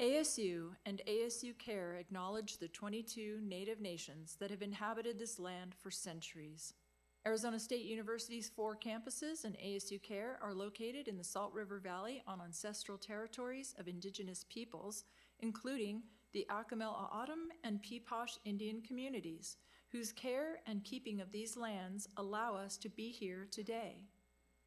ASU and ASU Care acknowledge the 22 Native nations that have inhabited this land for centuries. Arizona State University's 4 campuses and ASU Care are located in the Salt River Valley on ancestral territories of indigenous peoples, including the Acamel-O'odham and Peeposh Indian communities, whose care and keeping of these lands allow us to be here today.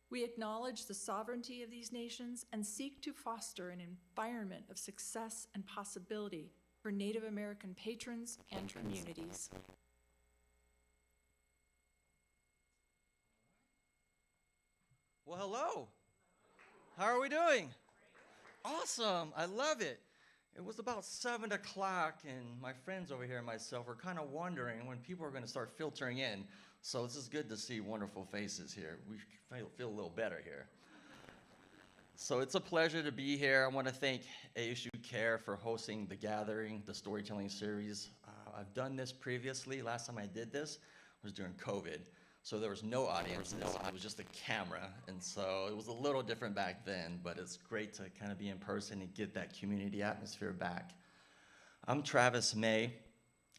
We acknowledge the sovereignty of these nations and seek to foster an environment of success and possibility for Native American patrons and communities. Well, hello. How are we doing? Awesome. I love it. It was about 7 o'clock, and my friends over here and myself were kind of wondering when people are going to start filtering in. So this is good to see wonderful faces here. We feel a little better here. So it's a pleasure to be here. I want to thank ASU Care for hosting the gathering, the storytelling series. I've done this previously. Last time I did this was during COVID. So there was no audience. It was just a camera. And so it was a little different back then, but it's great to kind of be in person and get that community atmosphere back. I'm Travis May.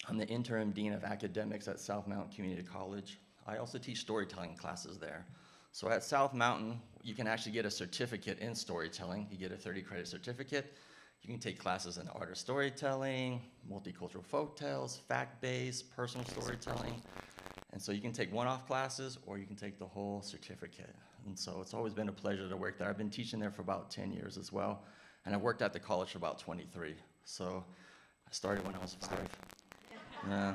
I'm the interim dean of academics at South Mountain Community College. I also teach storytelling classes there. So at South Mountain, you can actually get a certificate in storytelling. You get a 30-credit certificate. You can take classes in art of storytelling, multicultural folktales, fact-based, personal storytelling. And so you can take one-off classes or you can take the whole certificate. And so it's always been a pleasure to work there. I've been teaching there for about 10 years as well. And I worked at the college for about 23. So I started when I was 5. Yeah.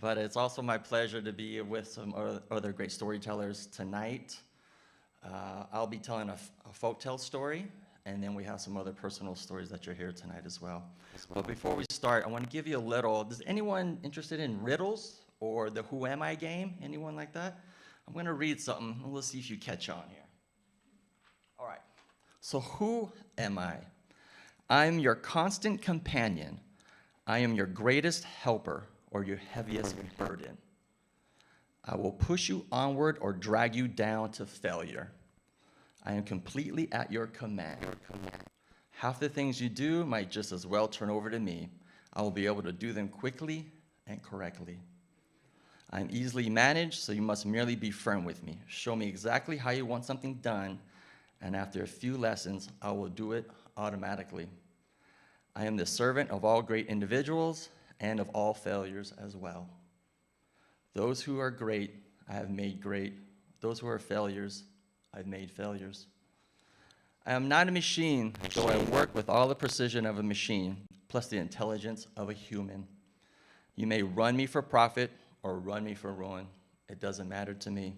But it's also my pleasure to be with some other great storytellers tonight. I'll be telling a folktale story, and then we have some other personal stories that you'll hear tonight as well. But before we start, I want to give you a little, is anyone interested in riddles or the Who Am I game? Anyone like that? I'm going to read something, and let's see if you catch on here. All right. So who am I? I'm your constant companion. I am your greatest helper or your heaviest burden. I will push you onward or drag you down to failure. I am completely at your command. Half the things you do might just as well turn over to me. I will be able to do them quickly and correctly. I'm easily managed, so you must merely be firm with me. Show me exactly how you want something done, and after a few lessons, I will do it automatically. I am the servant of all great individuals and of all failures as well. Those who are great, I have made great. Those who are failures, I've made failures. I am not a machine, though I work with all the precision of a machine, plus the intelligence of a human. You may run me for profit or run me for ruin. It doesn't matter to me.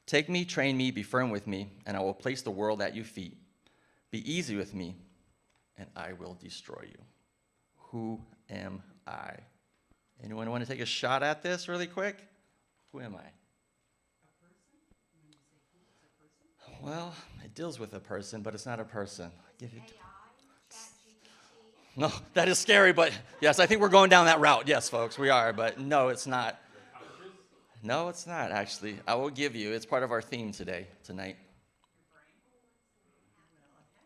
Take me, train me, be firm with me, and I will place the world at your feet. Be easy with me, and I will destroy you. Who am I? Anyone want to take a shot at this really quick? Who am I? A person? When you say who, it's a person? Well, it deals with a person, but it's not a person. AI, ChatGPT. No, that is scary, but yes, I think we're going down that route. Yes, folks, we are, but no, it's not. No, it's not, actually. I will give you. It's part of our theme tonight.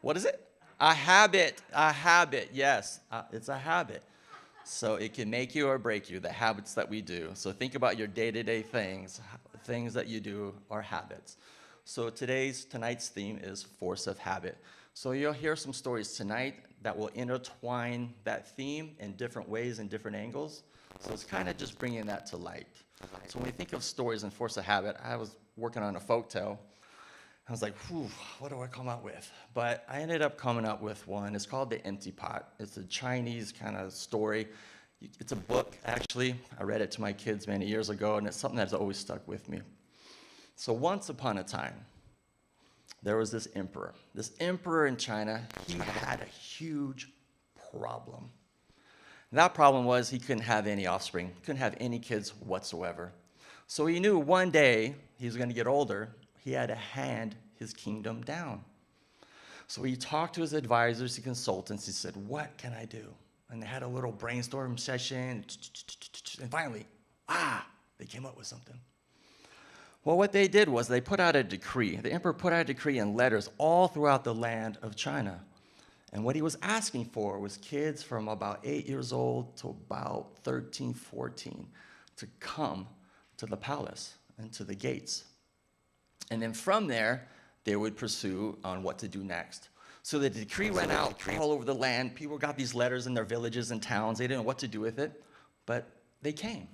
What is it? A habit. A habit, yes. It's a habit. So it can make you or break you, the habits that we do. So think about your day-to-day things that you do are habits. So tonight's theme is force of habit. So you'll hear some stories tonight that will intertwine that theme in different ways and different angles. So it's kind of just bringing that to light. So when we think of stories and force of habit, I was working on a folktale. I was like, whew, what do I come up with? But I ended up coming up with one. It's called The Empty Pot. It's a Chinese kind of story. It's a book, actually. I read it to my kids many years ago, and it's something that's always stuck with me. So once upon a time, there was this emperor. This emperor in China, he had a huge problem. And that problem was he couldn't have any offspring, couldn't have any kids whatsoever. So he knew one day he was going to get older, he had to hand his kingdom down. So he talked to his advisors, his consultants. He said, what can I do? And they had a little brainstorm session. And finally, they came up with something. Well, what they did was they put out a decree. The emperor put out a decree in letters all throughout the land of China. And what he was asking for was kids from about 8 years old to about 13, 14 to come to the palace and to the gates. And then from there, they would pursue on what to do next. So the decree went out all over the land. People got these letters in their villages and towns. They didn't know what to do with it, but they came.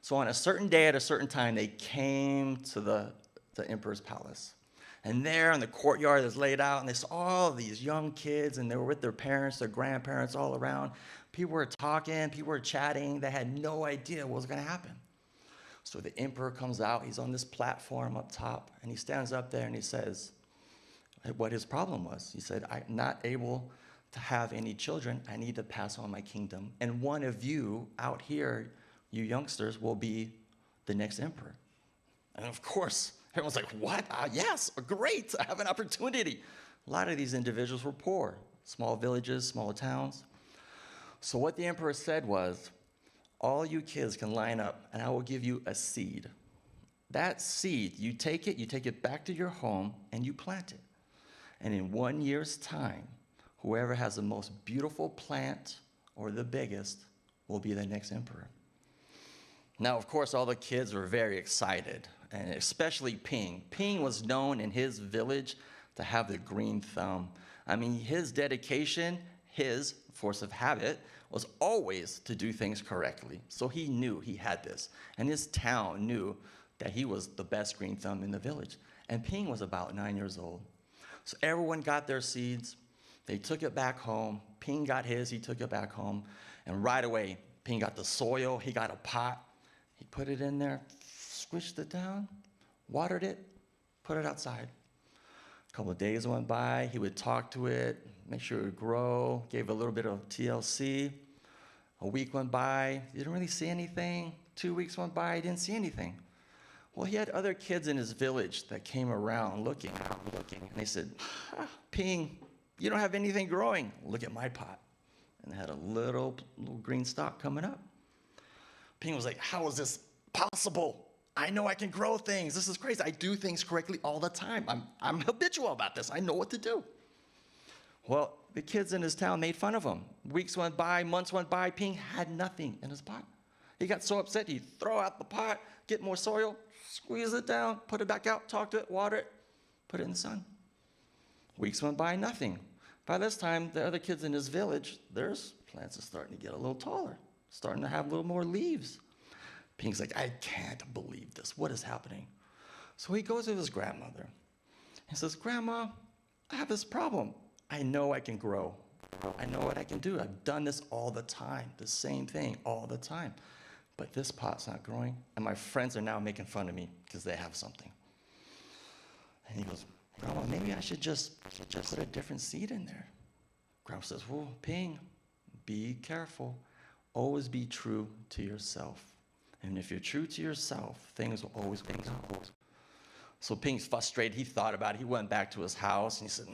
So on a certain day at a certain time, they came to the emperor's palace. And there in the courtyard, it was laid out, and they saw all these young kids, and they were with their parents, their grandparents all around. People were talking, people were chatting. They had no idea what was going to happen. So the emperor comes out. He's on this platform up top, and he stands up there, and he says what his problem was. He said, I'm not able to have any children. I need to pass on my kingdom. And one of you out here, you youngsters, will be the next emperor. And of course, everyone's like, what? Yes, great, I have an opportunity. A lot of these individuals were poor, small villages, small towns. So what the emperor said was, all you kids can line up, and I will give you a seed. That seed, you take it back to your home, and you plant it. And in 1 year's time, whoever has the most beautiful plant or the biggest will be the next emperor. Now, of course, all the kids were very excited, and especially Ping. Ping was known in his village to have the green thumb. I mean, his dedication, his force of habit, was always to do things correctly. So he knew he had this. And his town knew that he was the best green thumb in the village. And Ping was about 9 years old. So everyone got their seeds. They took it back home. Ping got his, he took it back home. And right away, Ping got the soil, he got a pot. He put it in there, squished it down, watered it, put it outside. A couple of days went by, he would talk to it, make sure it would grow, gave a little bit of TLC. A week went by, he didn't really see anything. 2 weeks went by, he didn't see anything. Well, he had other kids in his village that came around looking, and they said, Ping, you don't have anything growing. Look at my pot. And it had a little green stalk coming up. Ping was like, how is this possible? I know I can grow things. This is crazy. I do things correctly all the time. I'm habitual about this. I know what to do. Well, the kids in his town made fun of him. Weeks went by, months went by. Ping had nothing in his pot. He got so upset, he'd throw out the pot, get more soil, squeeze it down, put it back out, talk to it, water it, put it in the sun. Weeks went by, nothing. By this time, the other kids in his village, their plants are starting to get a little taller, starting to have a little more leaves. Ping's like, I can't believe this. What is happening? So he goes to his grandmother. He says, Grandma, I have this problem. I know I can grow. I know what I can do. I've done this all the time, the same thing all the time. But this pot's not growing, and my friends are now making fun of me because they have something. And he goes, Grandma, maybe I should just put a different seed in there. Grandma says, well, Ping, be careful. Always be true to yourself. And if you're true to yourself, things will always work out. So Ping's frustrated. He thought about it. He went back to his house, and he said,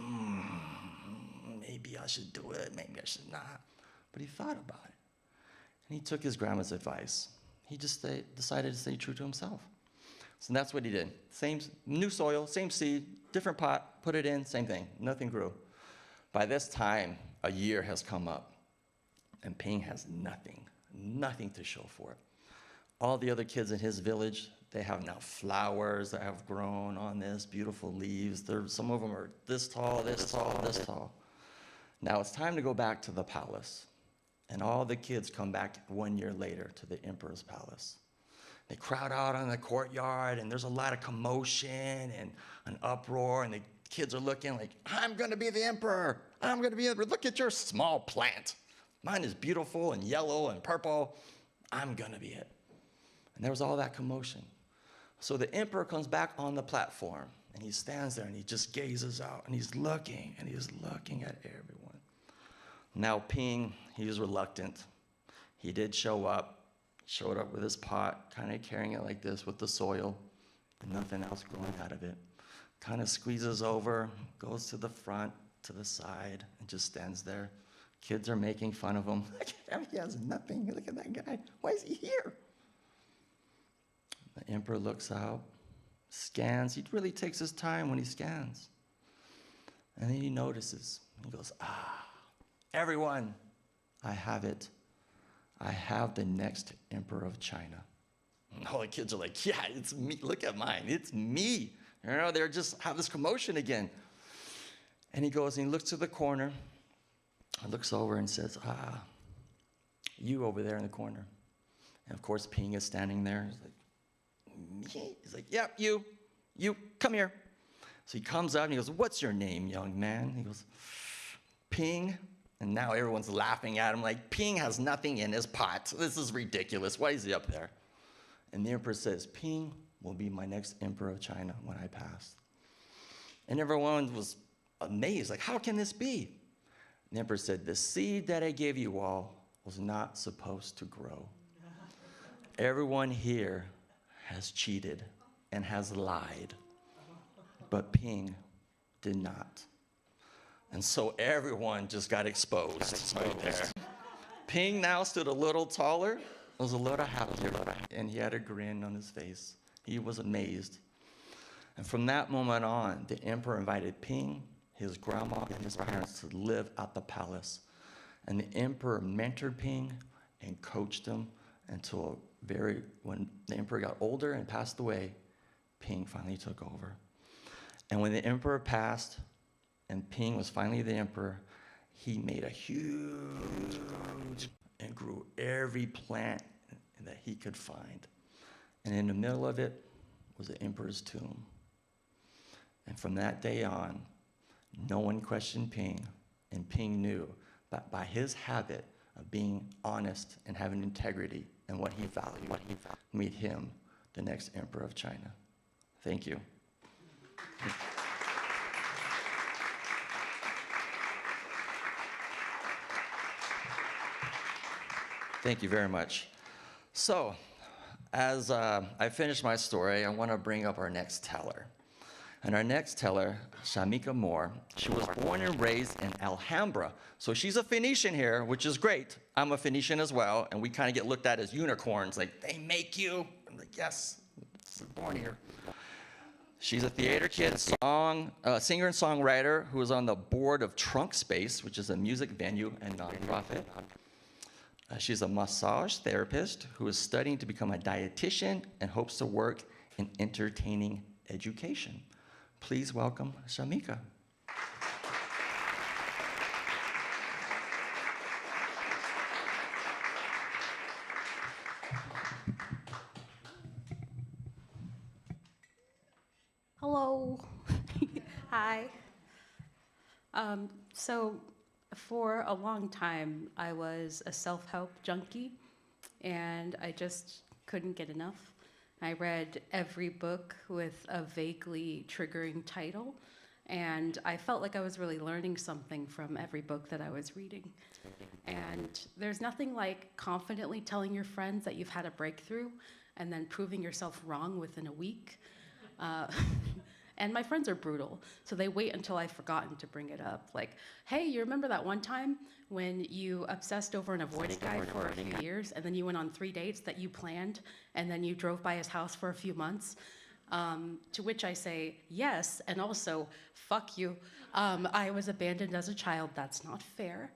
maybe I should do it. Maybe I should not. But he thought about it. And he took his grandma's advice. He just decided to stay true to himself. So that's what he did. Same new soil, same seed, different pot, put it in, same thing. Nothing grew. By this time, a year has come up, and Ping has nothing to show for it. All the other kids in his village, they have now flowers that have grown on this, beautiful leaves. Some of them are this tall, this tall, this tall. Now it's time to go back to the palace. And all the kids come back 1 year later to the emperor's palace. They crowd out on the courtyard, and there's a lot of commotion and an uproar, and the kids are looking like, I'm going to be the emperor. I'm going to be the emperor. Look at your small plant. Mine is beautiful and yellow and purple. I'm going to be it. And there was all that commotion. So the emperor comes back on the platform, and he stands there, and he just gazes out, and he's looking at everyone. Now Ping, he was reluctant. He did showed up with his pot, kind of carrying it like this with the soil, and nothing else growing out of it. Kind of squeezes over, goes to the front, to the side, and just stands there. Kids are making fun of him. He has nothing. Look at that guy. Why is he here? The emperor looks out, scans. He really takes his time when he scans. And then he notices. He goes, everyone, I have it. I have the next emperor of China. And all the kids are like, yeah, it's me. Look at mine. It's me. You know, they're just have this commotion again. And he goes and he looks to the corner and looks over and says, you over there in the corner. And of course, Ping is standing there. He's like, me? He's like, yep, you, come here. So he comes out and he goes, what's your name, young man? He goes, Ping. And now everyone's laughing at him like, Ping has nothing in his pot. This is ridiculous. Why is he up there? And the emperor says, Ping will be my next emperor of China when I pass. And everyone was amazed, like, how can this be? And the emperor said, the seed that I gave you all was not supposed to grow. Everyone here has cheated and has lied, but Ping did not. And so everyone just got exposed right there. Ping now stood a little taller, was a little happier, and he had a grin on his face. He was amazed. And from that moment on, the emperor invited Ping, his grandma, and his parents to live at the palace. And the emperor mentored Ping and coached him until when the emperor got older and passed away, Ping finally took over. And when the emperor passed, and Ping was finally the emperor, he made a huge and grew every plant that he could find. And in the middle of it was the emperor's tomb. And from that day on, no one questioned Ping, and Ping knew that by his habit of being honest and having integrity and what he valued, made him the next emperor of China. Thank you. Thank you very much. So, as I finish my story, I want to bring up our next teller. And our next teller, Shamika Moore, she was born and raised in Alhambra. So she's a Phoenician here, which is great. I'm a Phoenician as well, and we kind of get looked at as unicorns, like, they make you. I'm like, yes, born here. She's a theater kid, singer and songwriter who is on the board of Trunk Space, which is a music venue and nonprofit. She's a massage therapist who is studying to become a dietitian and hopes to work in entertaining education. Please welcome Shamika. Hello. Hi. So for a long time, I was a self-help junkie, and I just couldn't get enough. I read every book with a vaguely triggering title, and I felt like I was really learning something from every book that I was reading. And there's nothing like confidently telling your friends that you've had a breakthrough and then proving yourself wrong within a week. And my friends are brutal, so they wait until I've forgotten to bring it up. Like, hey, you remember that one time when you obsessed over an avoidant guy for a few years, and then you went on 3 dates that you planned, and then you drove by his house for a few months? To which I say, yes, and also, fuck you. I was abandoned as a child. That's not fair.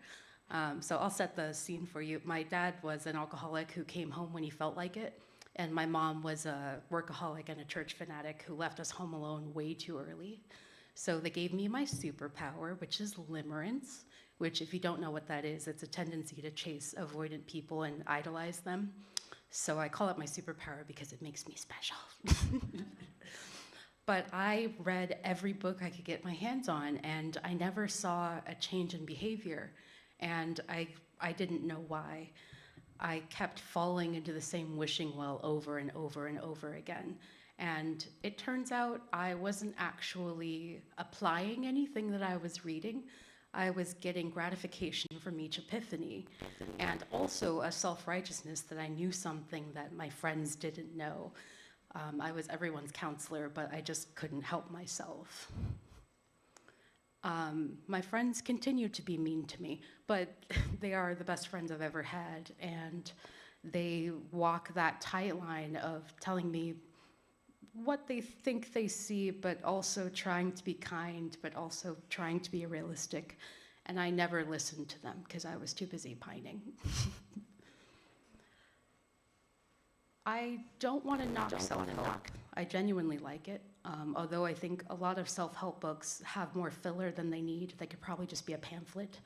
So I'll set the scene for you. My dad was an alcoholic who came home when he felt like it. And my mom was a workaholic and a church fanatic who left us home alone way too early. So they gave me my superpower, which is limerence, which, if you don't know what that is, it's a tendency to chase avoidant people and idolize them. So I call it my superpower because it makes me special. But I read every book I could get my hands on, and I never saw a change in behavior. And I didn't know why. I kept falling into the same wishing well over and over and over again. And it turns out I wasn't actually applying anything that I was reading. I was getting gratification from each epiphany, and also a self-righteousness that I knew something that my friends didn't know. I was everyone's counselor, but I just couldn't help myself. My friends continue to be mean to me, but they are the best friends I've ever had, and they walk that tight line of telling me what they think they see, but also trying to be kind, but also trying to be realistic. and I never listened to them because I was too busy pining. I don't want to knock self-help. I genuinely like it, although I think a lot of self-help books have more filler than they need. They could probably just be a pamphlet.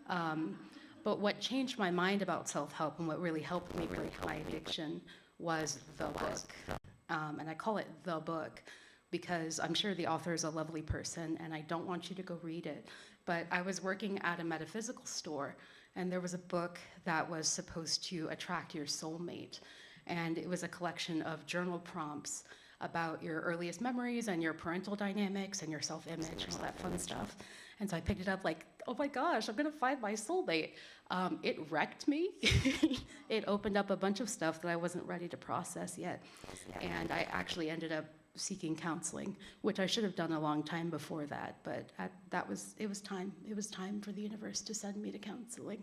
But what changed my mind about self-help and what really helped me break my addiction was the book. And I call it the book because I'm sure the author is a lovely person and I don't want you to go read it. But I was working at a metaphysical store and there was a book that was supposed to attract your soulmate. And it was a collection of journal prompts about your earliest memories and your parental dynamics and your self-image and all that fun stuff. And so I picked it up like, oh my gosh, I'm gonna find my soulmate. It wrecked me. It opened up a bunch of stuff that I wasn't ready to process yet. And I actually ended up seeking counseling, which I should have done a long time before that, but it was time. It was time for the universe to send me to counseling.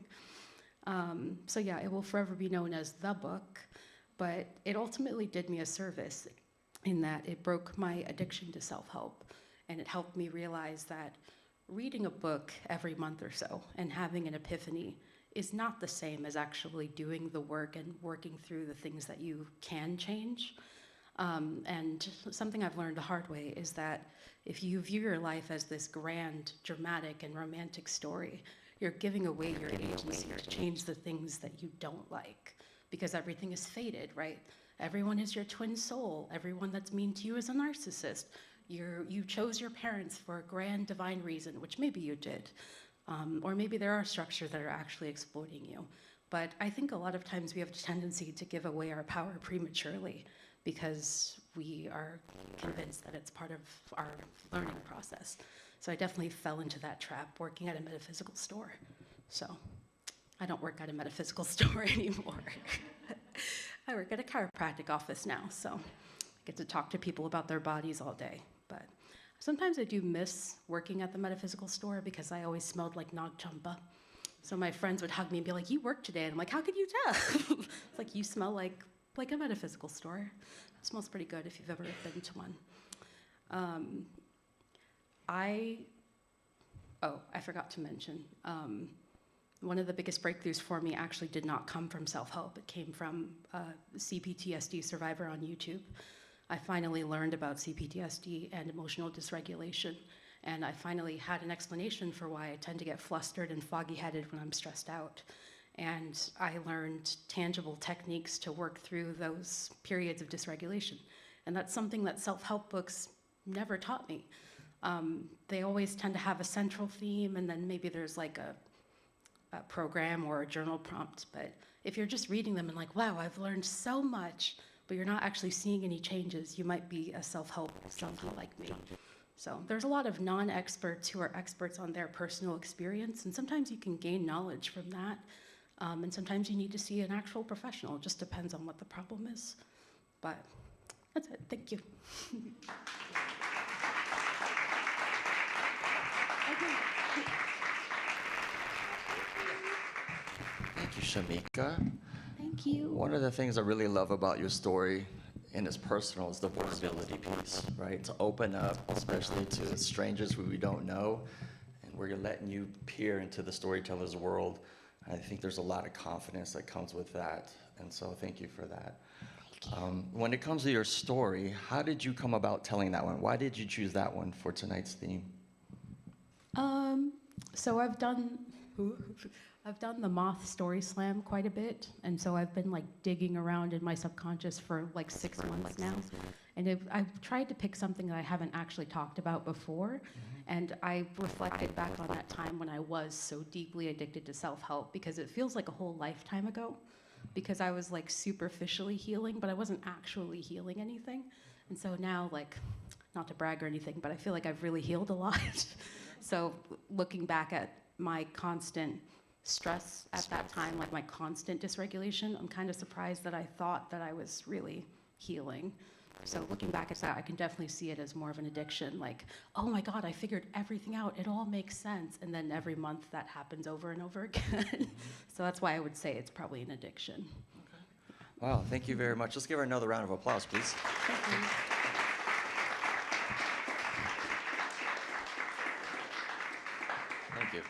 So yeah, it will forever be known as the book, but it ultimately did me a service in that it broke my addiction to self-help, and it helped me realize that reading a book every month or so and having an epiphany is not the same as actually doing the work and working through the things that you can change. And something I've learned the hard way is that if you view your life as this grand, dramatic, and romantic story, you're giving away your agency to change the things that you don't like, because everything is fated, right? Everyone is your twin soul. Everyone that's mean to you is a narcissist. You chose your parents for a grand divine reason, which maybe you did. Or maybe there are structures that are actually exploiting you. But I think a lot of times we have a tendency to give away our power prematurely because we are convinced that it's part of our learning process. So I definitely fell into that trap working at a metaphysical store. So I don't work at a metaphysical store anymore. I work at a chiropractic office now, so I get to talk to people about their bodies all day. But sometimes I do miss working at the metaphysical store because I always smelled like Nag Champa. So my friends would hug me and be like, "You work today?" And I'm like, "How could you tell?" It's like, "You smell like a metaphysical store." It smells pretty good if you've ever been to one. I forgot to mention, one of the biggest breakthroughs for me actually did not come from self-help. It came from a CPTSD survivor on YouTube. I finally learned about CPTSD and emotional dysregulation, and I finally had an explanation for why I tend to get flustered and foggy-headed when I'm stressed out. And I learned tangible techniques to work through those periods of dysregulation. And that's something that self-help books never taught me. They always tend to have a central theme, and then maybe there's like a program or a journal prompt. But if you're just reading them and like, wow, I've learned so much, but you're not actually seeing any changes, you might be a self-help junkie like me. So there's a lot of non-experts who are experts on their personal experience, and sometimes you can gain knowledge from that. And sometimes you need to see an actual professional. It just depends on what the problem is. But that's it. Thank you. Thank you, Shamika. Thank you. One of the things I really love about your story, and it's personal, is the vulnerability piece, right? To open up, especially to strangers who we don't know, and where you're letting you peer into the storyteller's world. I think there's a lot of confidence that comes with that, and so thank you for that. When it comes to your story, how did you come about telling that one? Why did you choose that one for tonight's theme? So I've done the Moth Story Slam quite a bit, and so I've been like digging around in my subconscious for like 6 months now. And I've tried to pick something that I haven't actually talked about before, and I reflected back on that time when I was so deeply addicted to self-help, because it feels like a whole lifetime ago, because I was like superficially healing, but I wasn't actually healing anything. And so now, like, not to brag or anything, but I feel like I've really healed a lot. So looking back at my constant stress at that time, like my constant dysregulation, I'm kind of surprised that I thought that I was really healing. So looking back at that, I can definitely see it as more of an addiction, like, oh my God, I figured everything out, it all makes sense. And then every month that happens over and over again. So that's why I would say it's probably an addiction. Okay. Wow, thank you very much. Let's give her another round of applause, please. Thank you. Thank you.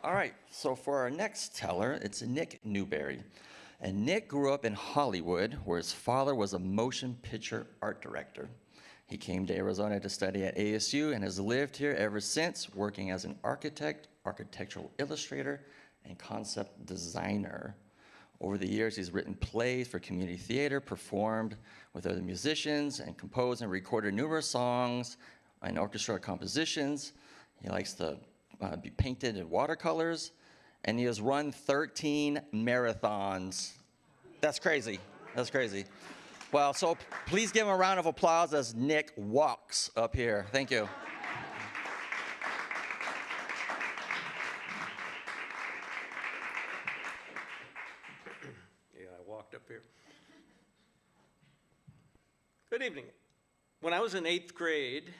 All right, so for our next teller, it's Nick Newberry. And Nick grew up in Hollywood, where his father was a motion picture art director. He came to Arizona to study at ASU and has lived here ever since, working as an architect, architectural illustrator, and concept designer. Over the years, he's written plays for community theater, performed with other musicians, and composed and recorded numerous songs and orchestra compositions. He likes to be painted in watercolors, and he has run 13 marathons. That's crazy. That's crazy. Well, so please give him a round of applause as Nick walks up here. Thank you. Yeah, I walked up here. Good evening. When I was in 8th grade,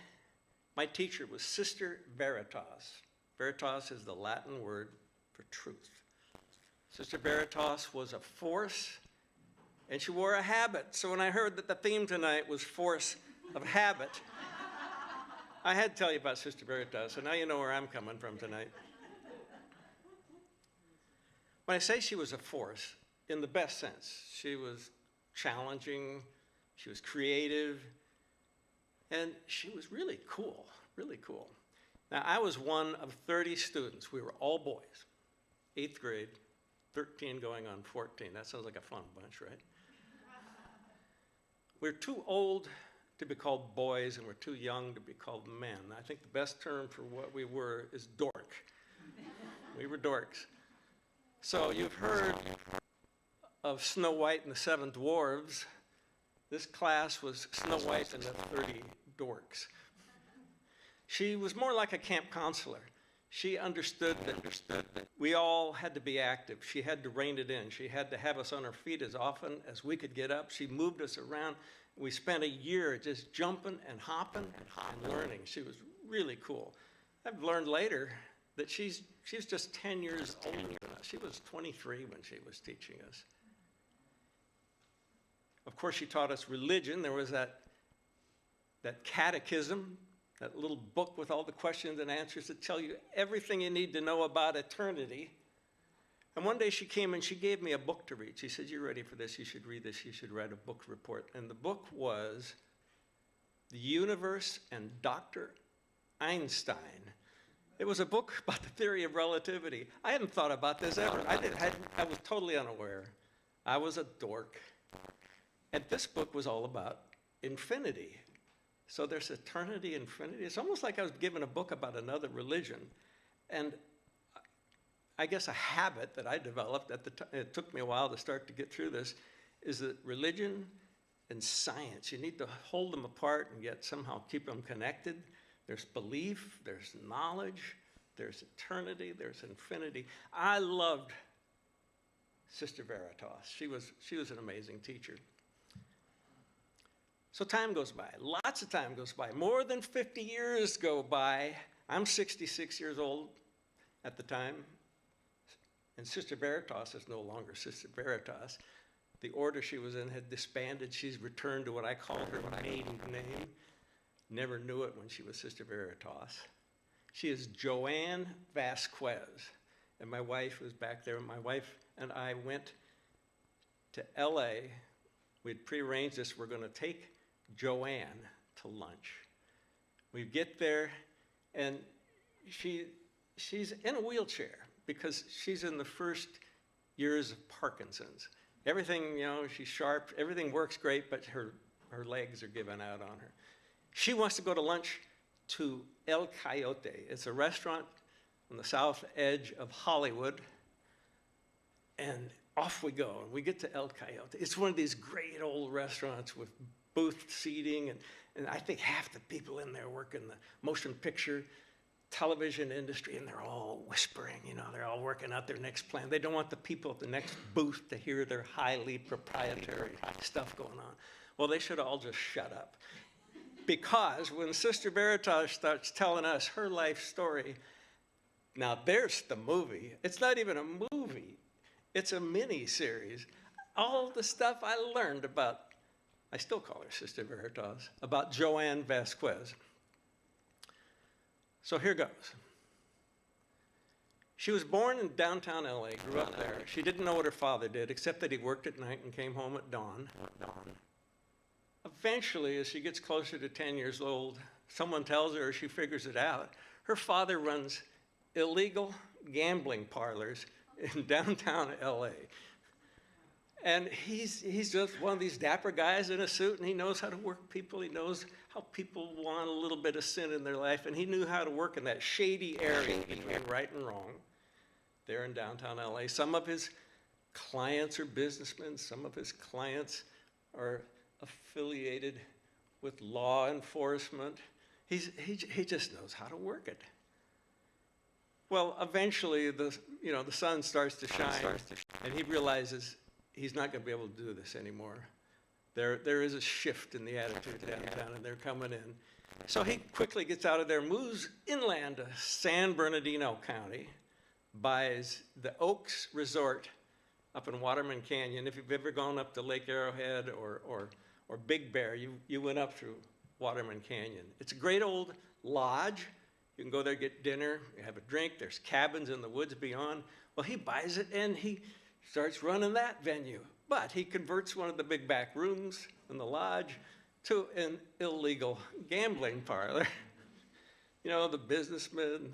my teacher was Sister Veritas. Veritas is the Latin word for truth. Sister Veritas was a force, and she wore a habit. So when I heard that the theme tonight was force of habit, I had to tell you about Sister Veritas, so now you know where I'm coming from tonight. When I say she was a force, in the best sense, she was challenging, she was creative, and she was really cool, really cool. Now, I was one of 30 students. We were all boys, 8th grade, 13 going on 14. That sounds like a fun bunch, right? We're too old to be called boys, and we're too young to be called men. I think the best term for what we were is dork. We were dorks. So you've heard of Snow White and the Seven Dwarves. This class was Snow White and the 30 dorks. She was more like a camp counselor. She understood that we all had to be active. She had to rein it in. She had to have us on our feet as often as we could get up. She moved us around. We spent a year just jumping and hopping and learning. She was really cool. I've learned later that she's just 10 years older than us. She was 23 when she was teaching us. Of course, she taught us religion. There was that catechism, that little book with all the questions and answers that tell you everything you need to know about eternity. And one day she came and she gave me a book to read. She said, "You're ready for this. You should read this. You should write a book report." And the book was The Universe and Dr. Einstein. It was a book about the theory of relativity. I hadn't thought about this ever. I was totally unaware. I was a dork. And this book was all about infinity. So there's eternity, infinity. It's almost like I was given a book about another religion. And I guess a habit that I developed at the time, it took me a while to start to get through this, is that religion and science, you need to hold them apart and yet somehow keep them connected. There's belief, there's knowledge, there's eternity, there's infinity. I loved Sister Veritas. She was an amazing teacher. So time goes by, lots of time goes by. More than 50 years go by. I'm 66 years old at the time, and Sister Veritas is no longer Sister Veritas. The order she was in had disbanded. She's returned to what I call her maiden name. Never knew it when she was Sister Veritas. She is Joanne Vasquez, and my wife was back there. My wife and I went to LA. We'd prearranged this. We're going to take Joanne to lunch. We get there, and she's in a wheelchair because she's in the first years of Parkinson's. Everything, she's sharp, everything works great, but her legs are giving out on her. She wants to go to lunch to El Coyote. It's a restaurant on the south edge of Hollywood, and off we go. And we get to El Coyote. It's one of these great old restaurants with booth seating, and I think half the people in there work in the motion picture, television industry, and they're all whispering, they're all working out their next plan. They don't want the people at the next booth to hear their highly proprietary stuff going on. Well, they should all just shut up. Because when Sister Veritas starts telling us her life story, now there's the movie. It's not even a movie. It's a mini-series. All the stuff I learned about, I still call her Sister Veritas, about Joanne Vasquez. So here goes. She was born in downtown LA, grew up there. She didn't know what her father did, except that he worked at night and came home at dawn. Eventually, as she gets closer to 10 years old, someone tells her, or she figures it out, her father runs illegal gambling parlors in downtown LA. And he's just one of these dapper guys in a suit, and he knows how to work people. He knows how people want a little bit of sin in their life, and he knew how to work in that shady area between right and wrong there in downtown LA. Some of his clients are businessmen. Some of his clients are affiliated with law enforcement. He just knows how to work it. Well, eventually, the sun starts to shine, and he realizes he's not going to be able to do this anymore. There is a shift in the attitude downtown, and they're coming in. So he quickly gets out of there, moves inland to San Bernardino County, buys the Oaks Resort up in Waterman Canyon. If you've ever gone up to Lake Arrowhead or Big Bear, you went up through Waterman Canyon. It's a great old lodge. You can go there, get dinner, you have a drink. There's cabins in the woods beyond. Well, he buys it, and he starts running that venue. But he converts one of the big back rooms in the lodge to an illegal gambling parlor. You know, the businessmen,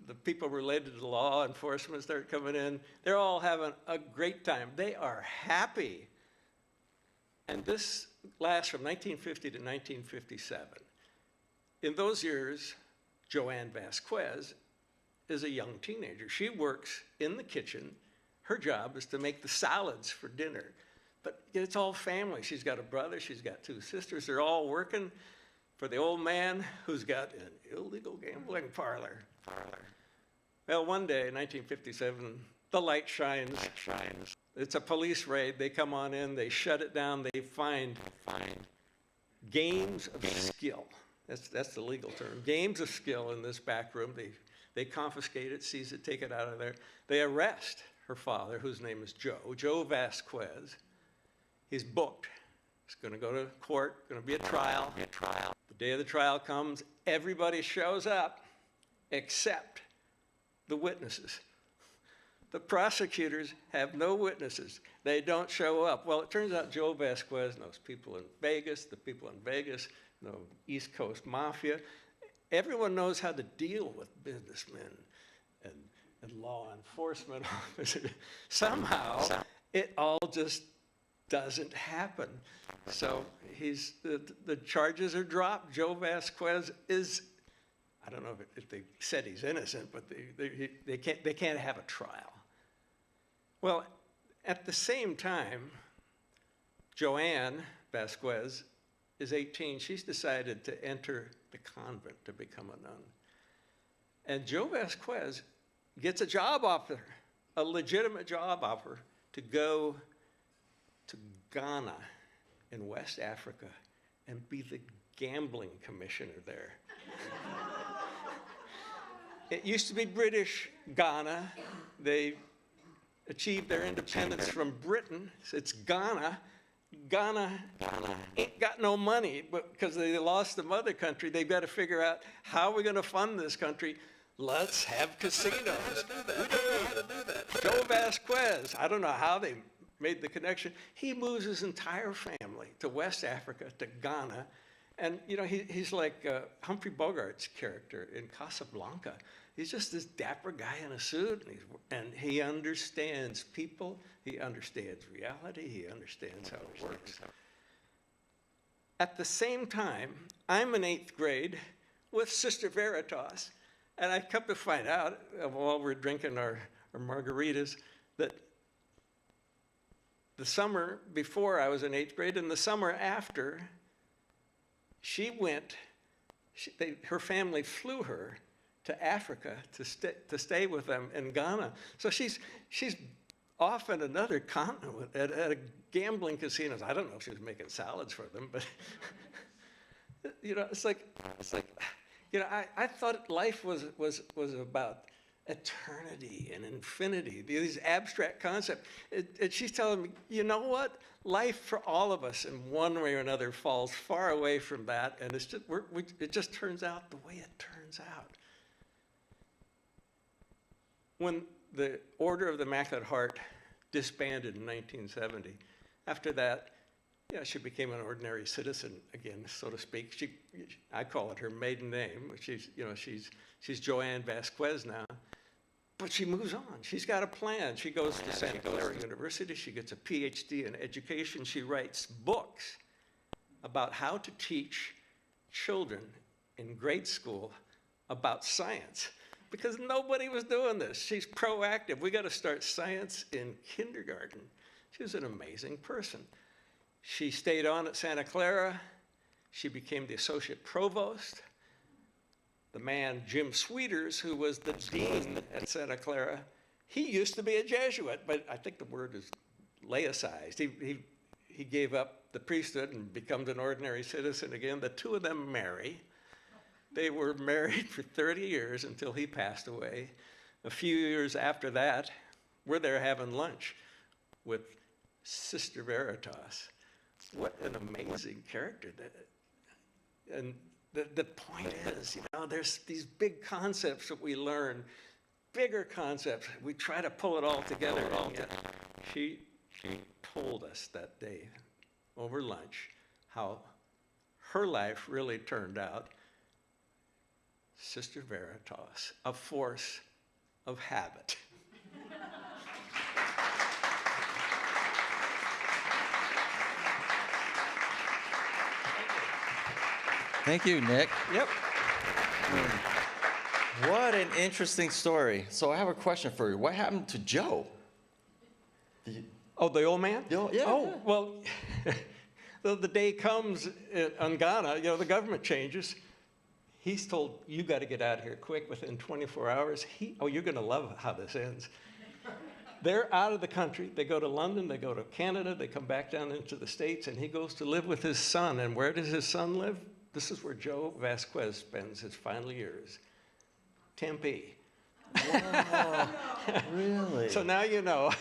the people related to law enforcement start coming in. They're all having a great time. They are happy. And this lasts from 1950 to 1957. In those years, Joanne Vasquez is a young teenager. She works in the kitchen. Her job is to make the salads for dinner. But it's all family. She's got a brother. She's got two sisters. They're all working for the old man who's got an illegal gambling parlor. Well, one day in 1957, the light shines. It's a police raid. They come on in. They shut it down. They find games of skill. That's the legal term. Games of skill in this back room. They confiscate it, seize it, take it out of there. They arrest her father, whose name is Joe Vasquez. He's booked. He's going to go to court, going to be a trial. The day of the trial comes, everybody shows up except the witnesses. The prosecutors have no witnesses. They don't show up. Well, it turns out Joe Vasquez knows people in Vegas. The people in Vegas know East Coast Mafia. Everyone knows how to deal with businessmen and law enforcement officers. Somehow, it all just doesn't happen. So the charges are dropped. Joe Vasquez is, I don't know if they said he's innocent, but they can't have a trial. Well, at the same time, Joanne Vasquez is 18. She's decided to enter the convent to become a nun. And Joe Vasquez gets a job offer, a legitimate job offer, to go to Ghana in West Africa and be the gambling commissioner there. It used to be British Ghana. They achieved their independence from Britain. It's Ghana. Ghana ain't got no money, but because they lost the mother country, they've got to figure out how are we going to fund this country. Let's have casinos. We know how to do that. Joe Vasquez, I don't know how they made the connection. He moves his entire family to West Africa, to Ghana. And, you know, he's like Humphrey Bogart's character in Casablanca. He's just this dapper guy in a suit, and he understands people. He understands reality. He understands how it works. At the same time, I'm in 8th grade with Sister Veritas. And I come to find out, while we're drinking our margaritas, that the summer before I was in 8th grade and the summer after, her family flew her to Africa to stay with them in Ghana. So she's off in another continent at a gambling casino. I don't know if she was making salads for them, but you know, it's like. You know, I thought life was about eternity and infinity, these abstract concepts. And she's telling me, you know what? Life for all of us in one way or another falls far away from that, and it's just, it just turns out the way it turns out. When the Order of the Immaculate Heart disbanded in 1970, after that, yeah, she became an ordinary citizen again, so to speak. I call it her maiden name. She's Joanne Vasquez now. But she moves on. She's got a plan. She goes to Santa Clara University. She gets a PhD in education. She writes books about how to teach children in grade school about science, because nobody was doing this. She's proactive. We got to start science in kindergarten. She was an amazing person. She stayed on at Santa Clara. She became the associate provost. The man, Jim Sweeters, who was the dean at Santa Clara, he used to be a Jesuit, but I think the word is laicized. He gave up the priesthood and becomes an ordinary citizen again. The two of them marry. They were married for 30 years until he passed away. A few years after that, we're there having lunch with Sister Veritas. What an amazing character. And the point is, there's these big concepts that we learn, bigger concepts. We try to pull it all together. And yet she told us that day over lunch how her life really turned out. Sister Veritas, a force of habit. Thank you, Nick. Yep. What an interesting story. So I have a question for you. What happened to Joe? Oh, the old man? Yeah. Oh, well, the day comes in Ghana, the government changes. He's told, you got to get out of here quick within 24 hours. You're going to love how this ends. They're out of the country. They go to London, they go to Canada, they come back down into the States, and he goes to live with his son. And where does his son live? This is where Joe Vasquez spends his final years. Tempe. Wow, really? So now you know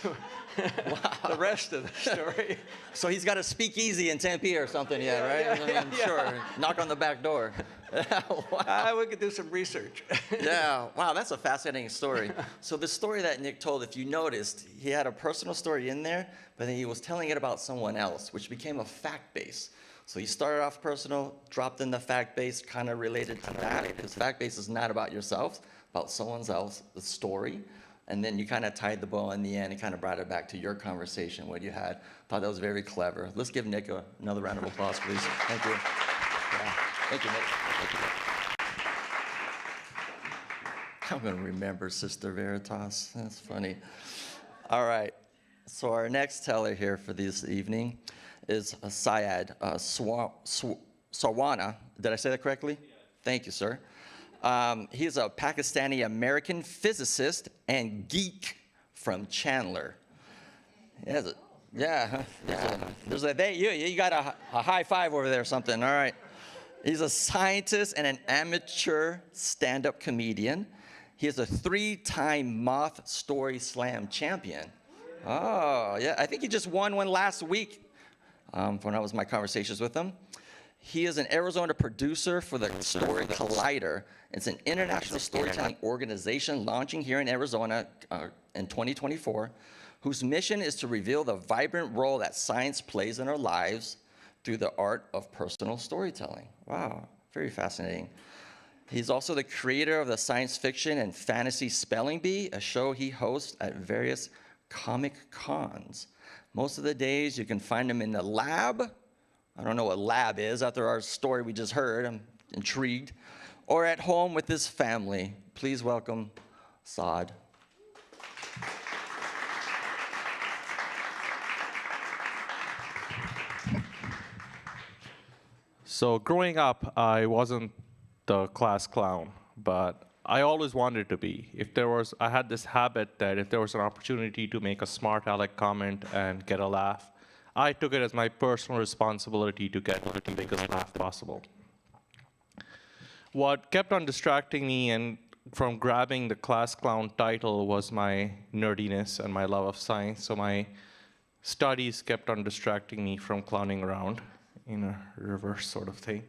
the rest of the story. So he's got a speakeasy in Tempe or something, right? Yeah. Sure. Knock on the back door. Wow. We could do some research. Yeah. Wow, that's a fascinating story. So the story that Nick told, if you noticed, he had a personal story in there, but then he was telling it about someone else, which became a fact base. So he started off personal, dropped in the fact base, kind of related to that, because fact base is not about yourself, about someone else's story. And then you kind of tied the bow in the end and kind of brought it back to your conversation, what you had. Thought that was very clever. Let's give Nick another round of applause, please. Thank you. Yeah. Thank you, Nick. Thank you. I'm going to remember Sister Veritas. That's funny. All right. So our next teller here for this evening is Syed Sawana. Did I say that correctly? Yeah. Thank you, sir. He's a Pakistani-American physicist and geek from Chandler. You got a high five over there or something. All right. He's a scientist and an amateur stand-up comedian. He is a 3-time Moth Story Slam champion. Oh, yeah. I think he just won one last week when I was in my conversations with him. He is an Arizona producer for the Story Collider. It's an international storytelling organization launching here in Arizona in 2024, whose mission is to reveal the vibrant role that science plays in our lives through the art of personal storytelling. Wow, very fascinating. He's also the creator of the science fiction and fantasy Spelling Bee, a show he hosts at various comic cons. Most of the days you can find him in the lab. I don't know what lab is after our story we just heard. I'm intrigued. Or at home with his family. Please welcome Saad. So growing up, I wasn't the class clown, but I always wanted to be. I had this habit that if there was an opportunity to make a smart aleck comment and get a laugh, I took it as my personal responsibility to get the biggest laugh possible. What kept on distracting me and from grabbing the class clown title was my nerdiness and my love of science. So my studies kept on distracting me from clowning around in a reverse sort of thing.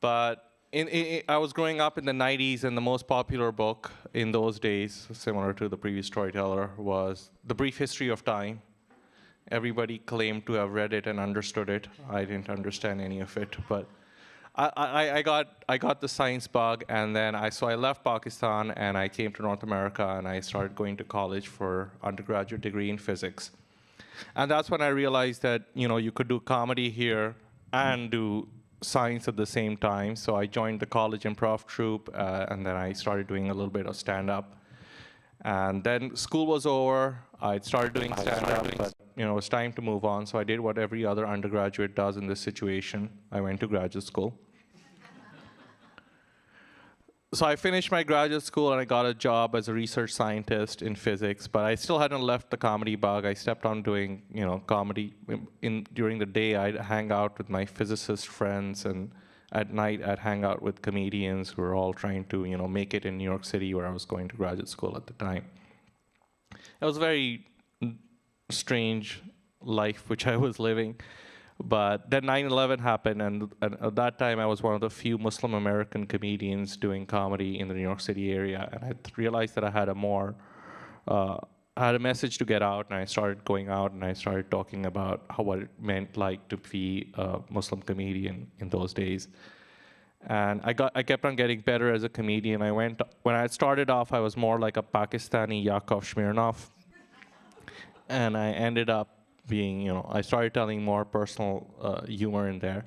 But I was growing up in the 90s, and the most popular book in those days, similar to the previous storyteller, was The Brief History of Time. Everybody claimed to have read it and understood it. I didn't understand any of it, but I got the science bug, and then I left Pakistan and I came to North America, and I started going to college for undergraduate degree in physics. And that's when I realized that you could do comedy here and do science at the same time. So I joined the college improv troupe, and then I started doing a little bit of stand-up. And then school was over. I started doing stand-up, but it was time to move on. So I did what every other undergraduate does in this situation. I went to graduate school. So I finished my graduate school and I got a job as a research scientist in physics, but I still hadn't left the comedy bug. I stepped on doing, comedy. During the day, I'd hang out with my physicist friends, and at night, I'd hang out with comedians who were all trying to, make it in New York City, where I was going to graduate school at the time. It was a very strange life which I was living. But then 9/11 happened, and at that time, I was one of the few Muslim American comedians doing comedy in the New York City area, and I realized that I had a message to get out, and I started going out, and I started talking about what it meant like to be a Muslim comedian in those days. And I kept on getting better as a comedian. When I started off, I was more like a Pakistani Yakov Smirnoff, and I ended up being, I started telling more personal humor in there.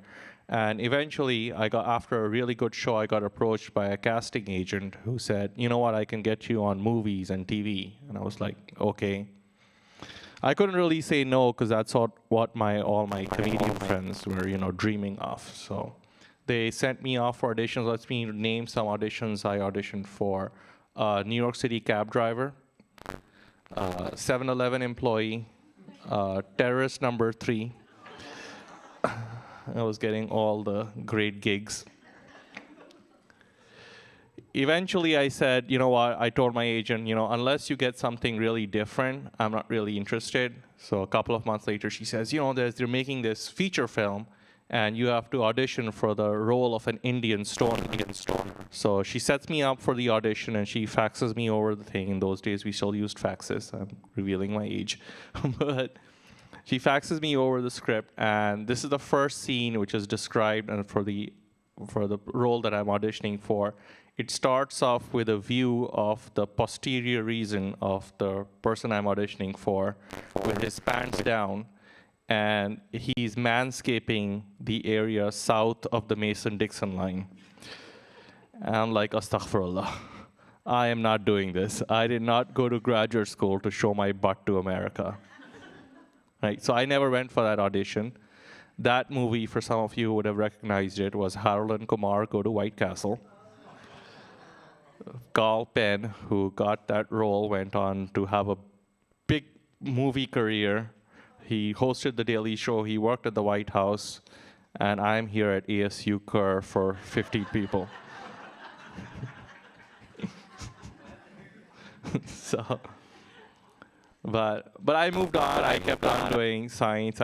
And eventually, after a really good show, I got approached by a casting agent who said, you know what, I can get you on movies and TV. And I was like, okay. I couldn't really say no, because that's what all my comedian friends were, dreaming of. So they sent me off for auditions. Let me name some auditions I auditioned for. New York City cab driver, 7-Eleven employee, terrorist number 3. I was getting all the great gigs. Eventually, I said, you know what, I told my agent, unless you get something really different, I'm not really interested. So a couple of months later, she says, they're making this feature film, and you have to audition for the role of an Indian stoner. So she sets me up for the audition, and she faxes me over the thing. In those days, we still used faxes. I'm revealing my age. But she faxes me over the script, and this is the first scene which is described, and for the role that I'm auditioning for. It starts off with a view of the posterior region of the person I'm auditioning for, with his pants down, and he's manscaping the area south of the Mason-Dixon line. And I'm like, astaghfirullah, I am not doing this. I did not go to graduate school to show my butt to America. Right? So I never went for that audition. That movie, for some of you who would have recognized it, was Harold and Kumar Go to White Castle. Carl Penn, who got that role, went on to have a big movie career. He hosted The Daily Show. He worked at the White House. And I'm here at ASU Kerr for 50 people. So, but I moved on. I kept on doing science.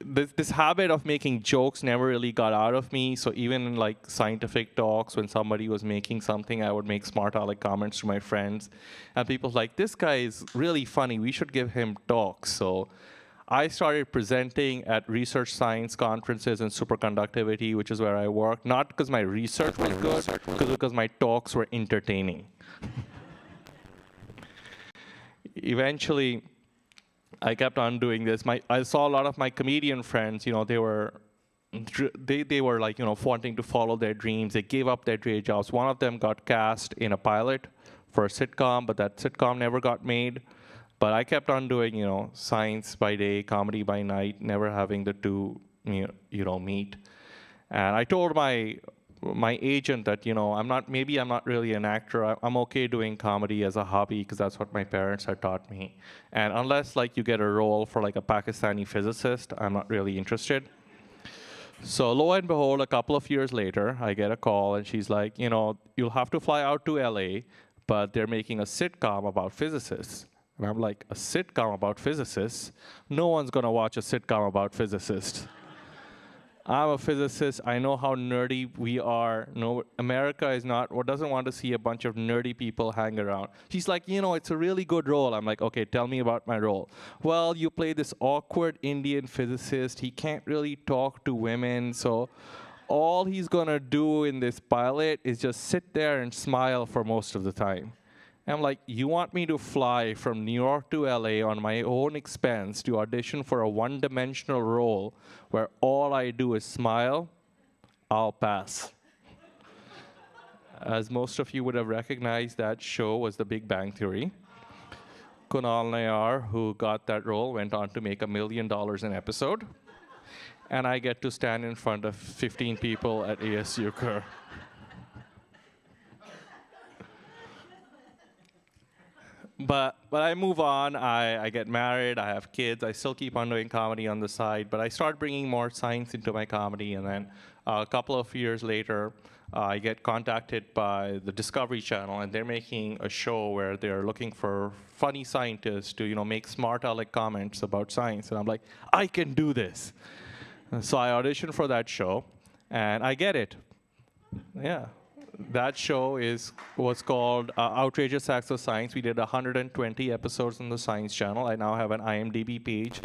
This habit of making jokes never really got out of me. So even in like scientific talks, when somebody was making something, I would make smart aleck comments to my friends. And people were like, this guy is really funny. We should give him talks. So I started presenting at research science conferences and superconductivity, which is where I work. Not because my research was good, because my talks were entertaining. Eventually, I kept on doing this. I saw a lot of my comedian friends, they were like, wanting to follow their dreams. They gave up their day jobs. One of them got cast in a pilot for a sitcom, but that sitcom never got made. But I kept on doing, science by day, comedy by night, never having the two, meet. And I told my agent that, I'm not really an actor. I'm okay doing comedy as a hobby because that's what my parents had taught me. And unless like you get a role for like a Pakistani physicist, I'm not really interested. So lo and behold, a couple of years later, I get a call and she's like, you'll have to fly out to LA, but they're making a sitcom about physicists. And I'm like, a sitcom about physicists? No one's gonna watch a sitcom about physicists. I'm a physicist. I know how nerdy we are. No, America is not, or doesn't want to see a bunch of nerdy people hang around. She's like, it's a really good role. I'm like, okay, tell me about my role. Well, you play this awkward Indian physicist. He can't really talk to women, so all he's gonna do in this pilot is just sit there and smile for most of the time. I'm like, you want me to fly from New York to LA on my own expense to audition for a one-dimensional role where all I do is smile? I'll pass. As most of you would have recognized, that show was The Big Bang Theory. Kunal Nayar, who got that role, went on to make $1 million an episode. And I get to stand in front of 15 people at ASU Kerr. But I move on, I get married, I have kids, I still keep on doing comedy on the side, but I start bringing more science into my comedy, and then a couple of years later, I get contacted by the Discovery Channel, and they're making a show where they're looking for funny scientists to, make smart aleck comments about science, and I'm like, I can do this. So I auditioned for that show, and I get it. Yeah. That show was called Outrageous Acts of Science. We did 120 episodes on the Science Channel. I now have an IMDb page.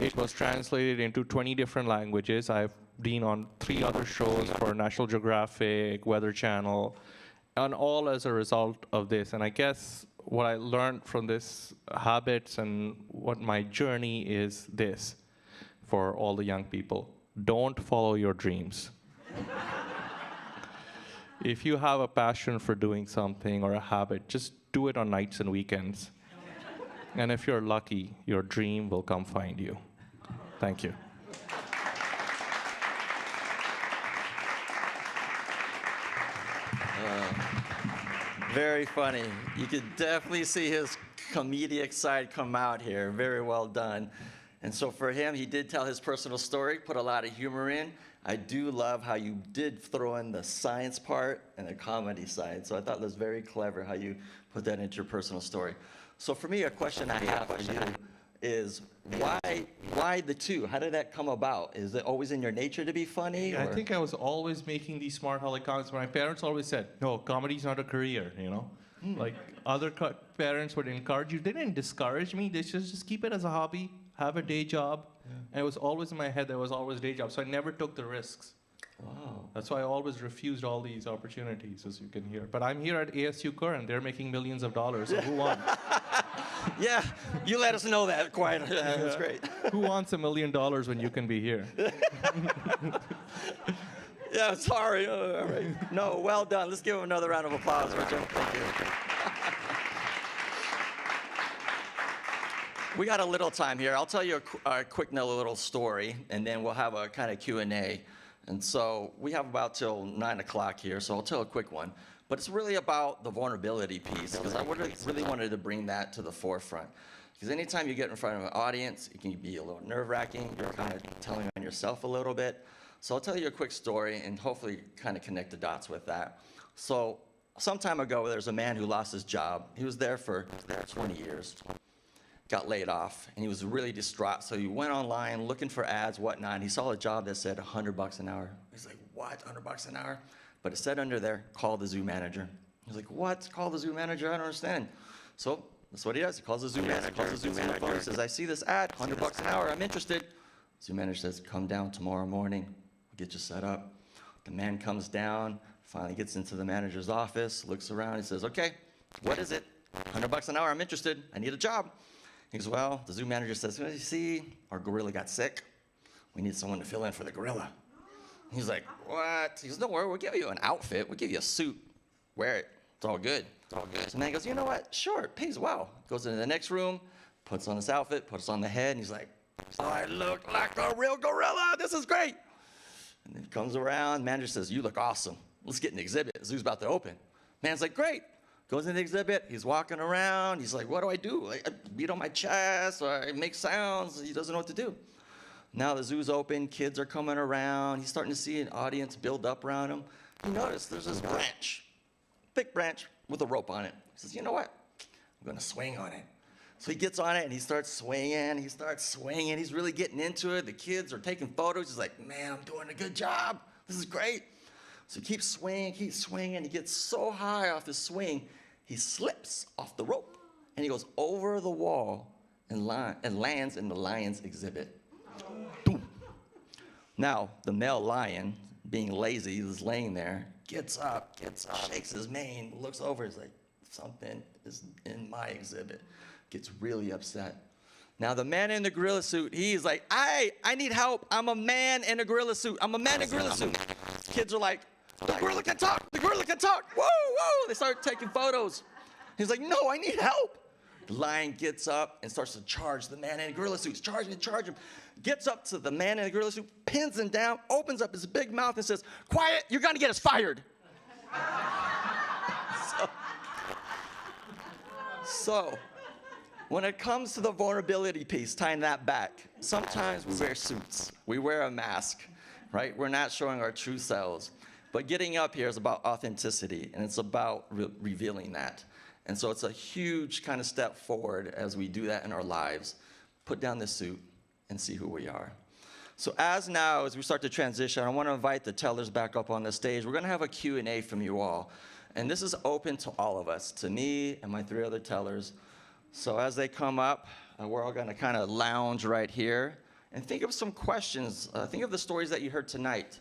It was translated into 20 different languages. I've been on 3 other shows for National Geographic, Weather Channel, and all as a result of this. And I guess what I learned from this habits and what my journey is this for all the young people. Don't follow your dreams. If you have a passion for doing something or a habit, just do it on nights and weekends. And if you're lucky, your dream will come find you. Thank you. Very funny. You could definitely see his comedic side come out here. Very well done. And so for him, he did tell his personal story, put a lot of humor in. I do love how you did throw in the science part and the comedy side. So I thought it was very clever how you put that into your personal story. So for me, a question I have for you is why the two? How did that come about? Is it always in your nature to be funny? I think I was always making these smart aleck comments. My parents always said, no, comedy's not a career, Like other parents would encourage you. They didn't discourage me. They just keep it as a hobby, have a day job. Yeah. And it was always in my head there was always a day job. So I never took the risks. Wow. That's why I always refused all these opportunities, as you can hear. But I'm here at ASU Kerr, and they're making millions of dollars. So who won? Yeah, you let us know that quite. That's great. Who wants $1 million when you can be here? Yeah, sorry. All right. No, well done. Let's give him another round of applause, Richard. Thank you. We got a little time here. I'll tell you a quick little story, and then we'll have a kind of Q&A. And so we have about till 9 o'clock here, so I'll tell a quick one. But it's really about the vulnerability piece, because I really wanted to bring that to the forefront. Because anytime you get in front of an audience, it can be a little nerve-wracking. You're kind of telling on yourself a little bit. So I'll tell you a quick story and hopefully kind of connect the dots with that. So some time ago, there's a man who lost his job. He was there for 20 years. Got laid off, and he was really distraught. So he went online looking for ads, whatnot, and he saw a job that said $100 an hour. He's like, what, $100 an hour? But it said under there, call the zoo manager. He's like, what, call the zoo manager? I don't understand. So that's what he does. He calls the zoo manager. He says, I see this ad, $100 an hour, I'm interested. Zoo manager says, come down tomorrow morning. We'll get you set up. The man comes down, finally gets into the manager's office, looks around, he says, okay, what is it? $100 an hour, I'm interested, I need a job. He goes, well, the zoo manager says, well, you see, our gorilla got sick. We need someone to fill in for the gorilla. He's like, what? He goes, don't worry, we'll give you an outfit. We'll give you a suit. Wear it. It's all good. It's all good. So the man goes, you know what? Sure, it pays well. Goes into the next room, puts on his outfit, puts on the head, and he's like, oh, I look like a real gorilla. This is great. And then he comes around. Manager says, you look awesome. Let's get an exhibit. The zoo's about to open. Man's like, great. Goes in the exhibit, he's walking around, he's like, what do I do? I beat on my chest, or I make sounds, he doesn't know what to do. Now the zoo's open, kids are coming around, he's starting to see an audience build up around him. He noticed there's this branch, thick branch with a rope on it. He says, you know what? I'm gonna swing on it. So he gets on it and he starts swinging. He's really getting into it. The kids are taking photos. He's like, man, I'm doing a good job. This is great. So he keeps swinging. He gets so high off his swing, he slips off the rope. And he goes over the wall and lands in the lion's exhibit. Boom. Now, the male lion, being lazy, is laying there, gets up, shakes his mane, looks over, he's like, something is in my exhibit. Gets really upset. Now, the man in the gorilla suit, he's like, I need help. I'm a man in a gorilla suit. Kids are like, the gorilla can talk. Whoa, whoa. They start taking photos. He's like, no, I need help. The lion gets up and starts to charge the man in the gorilla suit. Charge him. Gets up to the man in the gorilla suit, pins him down, opens up his big mouth and says, quiet, you're going to get us fired. So, when it comes to the vulnerability piece, tying that back, sometimes we wear suits. We wear a mask, right? We're not showing our true selves. But getting up here is about authenticity, and it's about revealing that. And so it's a huge kind of step forward as we do that in our lives. Put down the suit and see who we are. So as we start to transition, I want to invite the tellers back up on the stage. We're going to have a Q&A from you all. And this is open to all of us, to me and my 3 other tellers. So as they come up, we're all going to kind of lounge right here and think of some questions. Think of the stories that you heard tonight.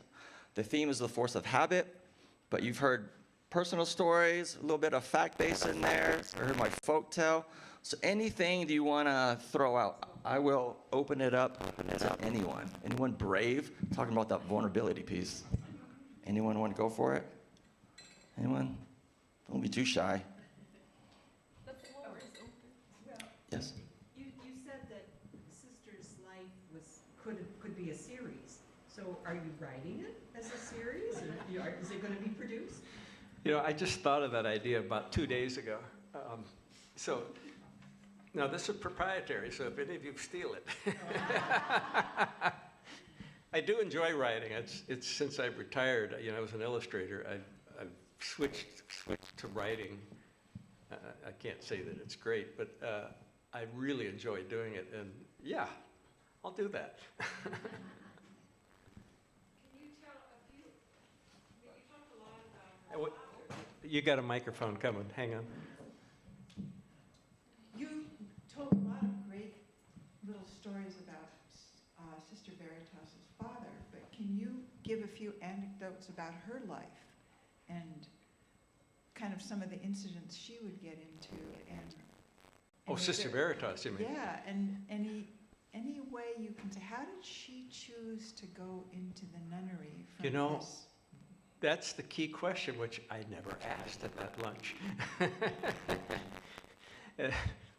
The theme is the force of habit, but you've heard personal stories, a little bit of fact base in there. I heard my folk tale. So anything do you want to throw out? I will open it up to anyone. Anyone brave? Talking about that vulnerability piece. Anyone want to go for it? Anyone? Don't be too shy. The floor is open. Yes. You said that Sister's life could be a series. So are you writing it as a series? Or is it going to be produced? You know, I just thought of that idea about 2 days ago. Now this is proprietary, so if any of you steal it. I do enjoy writing. It's since I've retired, I was an illustrator. I've switched to writing. I can't say that it's great, but I really enjoy doing it, and yeah, I'll do that. You got a microphone coming. Hang on. You told a lot of great little stories about Sister Veritas's father, but can you give a few anecdotes about her life and kind of some of the incidents she would get into? And Sister Veritas, you mean? Yeah, and any way you can say, how did she choose to go into the nunnery from this? That's the key question, which I never asked at that lunch.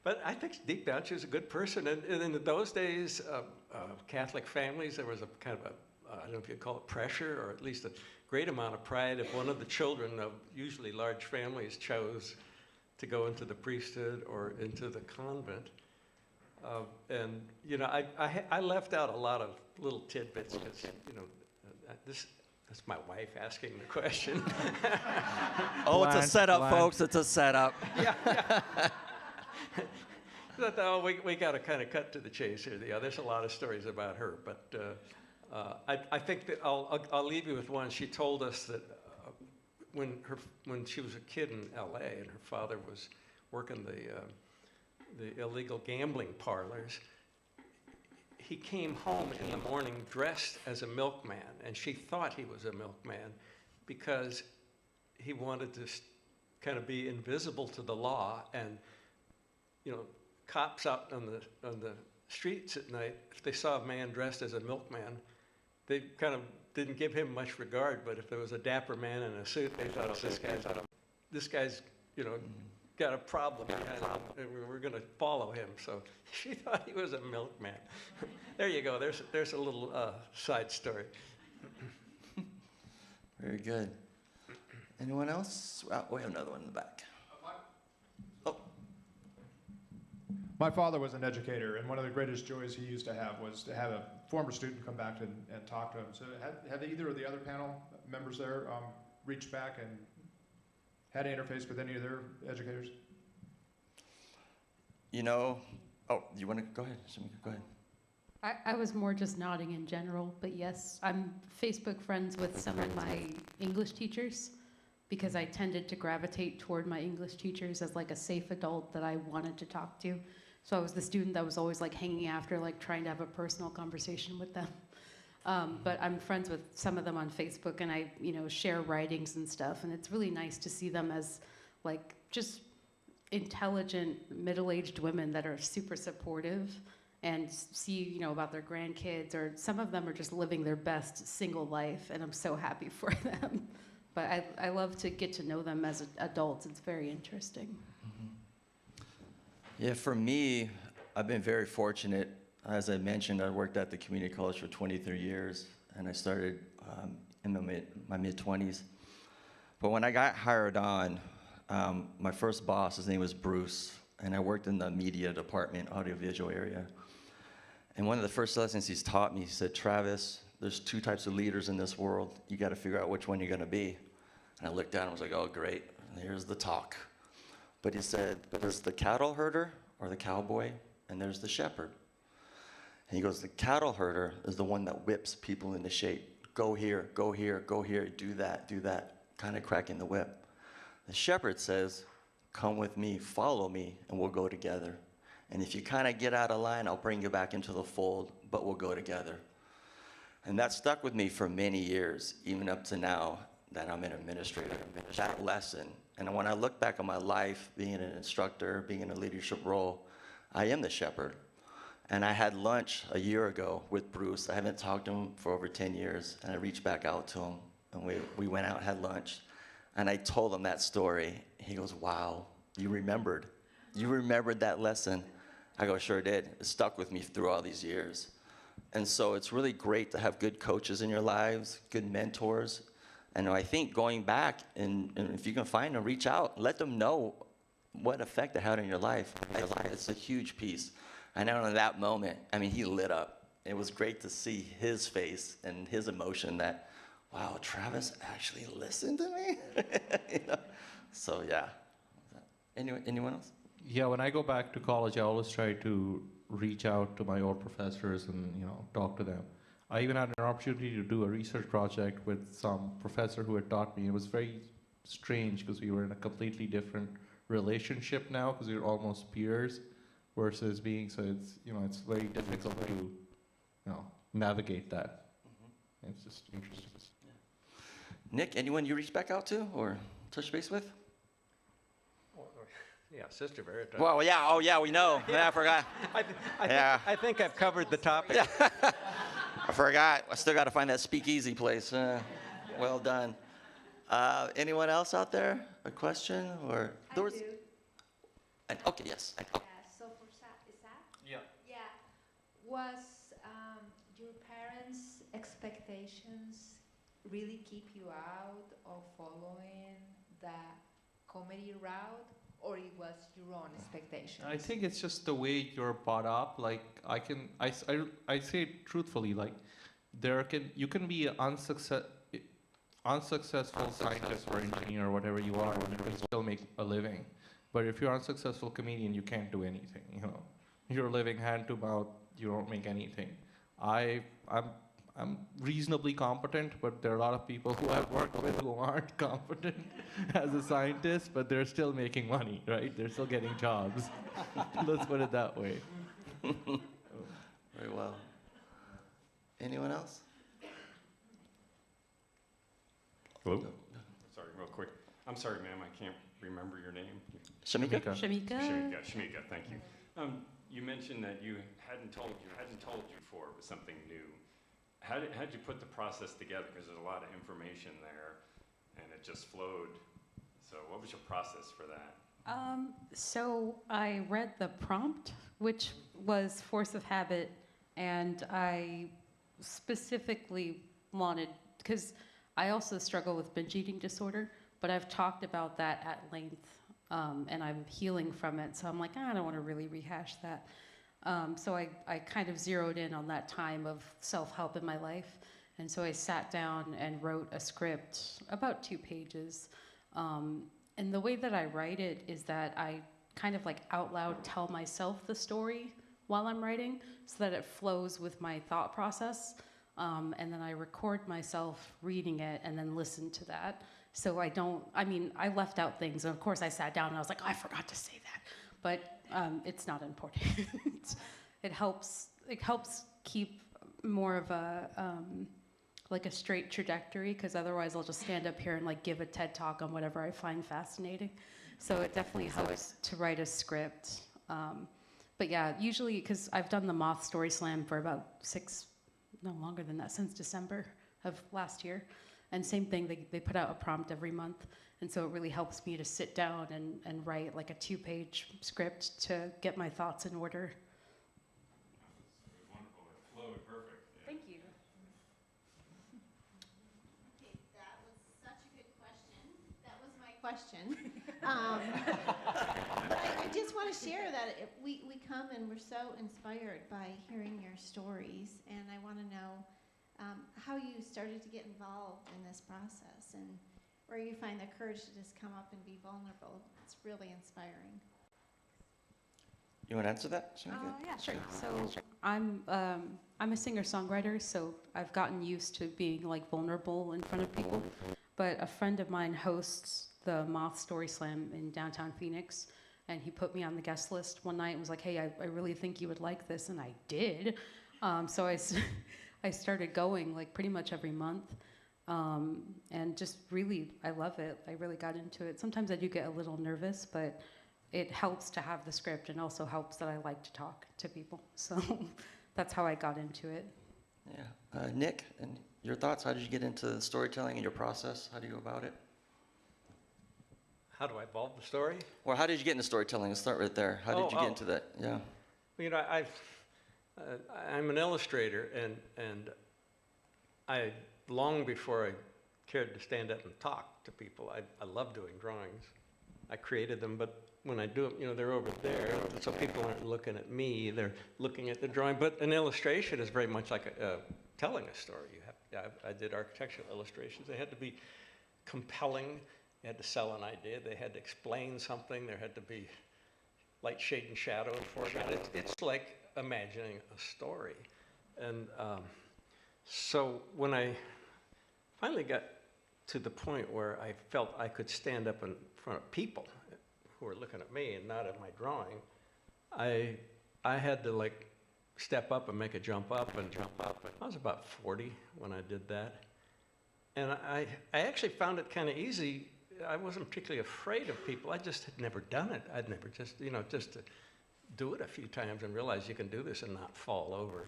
But I think deep down she was a good person. And in those days, Catholic families, there was a kind of I don't know if you'd call it pressure, or at least a great amount of pride if one of the children of usually large families chose to go into the priesthood or into the convent. I left out a lot of little tidbits because, that's my wife asking the question. It's a setup, folks. It's a setup. Yeah. We got to kind of cut to the chase here. There's a lot of stories about her, but I think that I'll leave you with one. She told us that when she was a kid in L.A. and her father was working the illegal gambling parlors, he came home in the morning dressed as a milkman, and she thought he was a milkman because he wanted to kind of be invisible to the law. And cops out on the streets at night, if they saw a man dressed as a milkman, they kind of didn't give him much regard. But if there was a dapper man in a suit, they thought, this guy's got a problem, and we're going to follow him. So she thought he was a milkman. There you go. There's a little side story. Very good. Anyone else? We have another one in the back. My father was an educator, and one of the greatest joys he used to have was to have a former student come back and talk to him. So had either of the other panel members there reached back and had an interface with any of their educators? you know, oh, you want to go ahead, Shamika, go ahead. I was more just nodding in general, but yes, I'm Facebook friends with some of my English teachers because I tended to gravitate toward my English teachers as like a safe adult that I wanted to talk to. So I was the student that was always like hanging after, like trying to have a personal conversation with them. But I'm friends with some of them on Facebook, and I, share writings and stuff, and it's really nice to see them as like just intelligent middle-aged women that are super supportive and see, about their grandkids, or some of them are just living their best single life, and I'm so happy for them. But I love to get to know them as adults. It's very interesting. Yeah, for me, I've been very fortunate. As I mentioned, I worked at the community college for 23 years, and I started in my mid-20s. But when I got hired on, my first boss, his name was Bruce, and I worked in the media department, audiovisual area. And one of the first lessons he's taught me, he said, Travis, there's two types of leaders in this world. You got to figure out which one you're going to be. And I looked down and was like, oh, great, here's the talk. But he said, there's the cattle herder or the cowboy, and there's the shepherd. And he goes, the cattle herder is the one that whips people into shape. Go here, go here, go here, do that, kind of cracking the whip. The shepherd says, come with me, follow me, and we'll go together. And if you kind of get out of line, I'll bring you back into the fold, but we'll go together. And that stuck with me for many years, even up to now that I'm an administrator. That lesson. And when I look back on my life, being an instructor, being in a leadership role, I am the shepherd. And I had lunch a year ago with Bruce. I haven't talked to him for over 10 years. And I reached back out to him, and we went out and had lunch. And I told him that story. He goes, wow, you remembered. You remembered that lesson. I go, sure did. It stuck with me through all these years. And so it's really great to have good coaches in your lives, good mentors. And I think going back, and if you can find them, reach out. Let them know what effect it had on your life. It's a huge piece. I know in that moment, he lit up. It was great to see his face and his emotion that, wow, Travis actually listened to me? So, yeah. Anyone else? Yeah, when I go back to college, I always try to reach out to my old professors and talk to them. I even had an opportunity to do a research project with some professor who had taught me. It was very strange because we were in a completely different relationship now because we were almost peers versus being, so it's very difficult to navigate that. It's just interesting. Yeah. Nick, anyone you reach back out to or touch base with? Yeah, Sister Veritas. Well, yeah, oh yeah, we know. Yeah, I forgot. I think I've covered the topic. I forgot. I still got to find that speakeasy place. Well done. Anyone else out there? A question or? I do. Okay, yes. So for Isaac? Yeah. Yeah. Was your parents' expectations really keep you out of following the comedy route, or it was your own expectations? I think it's just the way you're brought up. Like I say it truthfully. Like you can be an unsuccessful scientist or engineer or whatever you are, and you can still make a living. But if you're an unsuccessful comedian, you can't do anything. You're living hand to mouth. You don't make anything. I'm reasonably competent, but there are a lot of people who I've worked with who aren't competent as a scientist, but they're still making money, right? They're still getting jobs. Let's put it that way. Very well. Anyone else? Hello? Sorry, real quick. I'm sorry, ma'am, I can't remember your name. Shamika? Shamika, thank you. You mentioned that you hadn't told you before it was something new. How did you put the process together? Because there's a lot of information there, and it just flowed. So what was your process for that? So I read the prompt, which was force of habit, and I specifically wanted, because I also struggle with binge eating disorder, but I've talked about that at length, and I'm healing from it. So I'm like, I don't want to really rehash that. So I kind of zeroed in on that time of self-help in my life. And so I sat down and wrote a script, about 2 pages. And the way that I write it is that I kind of like out loud tell myself the story while I'm writing so that it flows with my thought process. And then I record myself reading it and then listen to that. So I left out things. And of course, I sat down and I was like, I forgot to say that. But it's not important. It helps keep more of a, like a straight trajectory, because otherwise I'll just stand up here and like give a TED talk on whatever I find fascinating. So it definitely helps to write a script. But yeah, usually, because I've done the Moth Story Slam for about longer than that, since December of last year. And same thing, they put out a prompt every month. And so it really helps me to sit down and write like a 2-page script to get my thoughts in order. It was wonderful. It flowed perfect. Yeah. Thank you. Okay, that was such a good question. That was my question. But I just want to share that we come and we're so inspired by hearing your stories, and I want to know how you started to get involved in this process and where you find the courage to just come up and be vulnerable. It's really inspiring. You want to answer that? Yeah, sure. So I'm a singer-songwriter, so I've gotten used to being like vulnerable in front of people. But a friend of mine hosts the Moth Story Slam in downtown Phoenix, and he put me on the guest list one night and was like, hey, I really think you would like this, and I did. So I started going like pretty much every month, and just really, I love it. I really got into it. Sometimes I do get a little nervous, but it helps to have the script, and also helps that I like to talk to people. So that's how I got into it. Yeah. Nick, and your thoughts? How did you get into storytelling and your process? How do you go about it? How do I evolve the story? Or how did you get into storytelling? Let's start right there. How did you get into that? Yeah. You know, I'm an illustrator, and I, long before I cared to stand up and talk to people, I love doing drawings. I created them, but when I do them, you know, they're over there, so people aren't looking at me, they're looking at the drawing. But an illustration is very much like telling a story. I did architectural illustrations. They had to be compelling. They had to sell an idea. They had to explain something. There had to be light, shade, and shadow and foreground. It's like imagining a story. And so when I finally got to the point where I felt I could stand up in front of people who were looking at me and not at my drawing, I had to like step up and make a jump up. And I was about 40 when I did that. And I actually found it kind of easy. I wasn't particularly afraid of people. I just had never done it. I'd never just to do it a few times and realize you can do this and not fall over.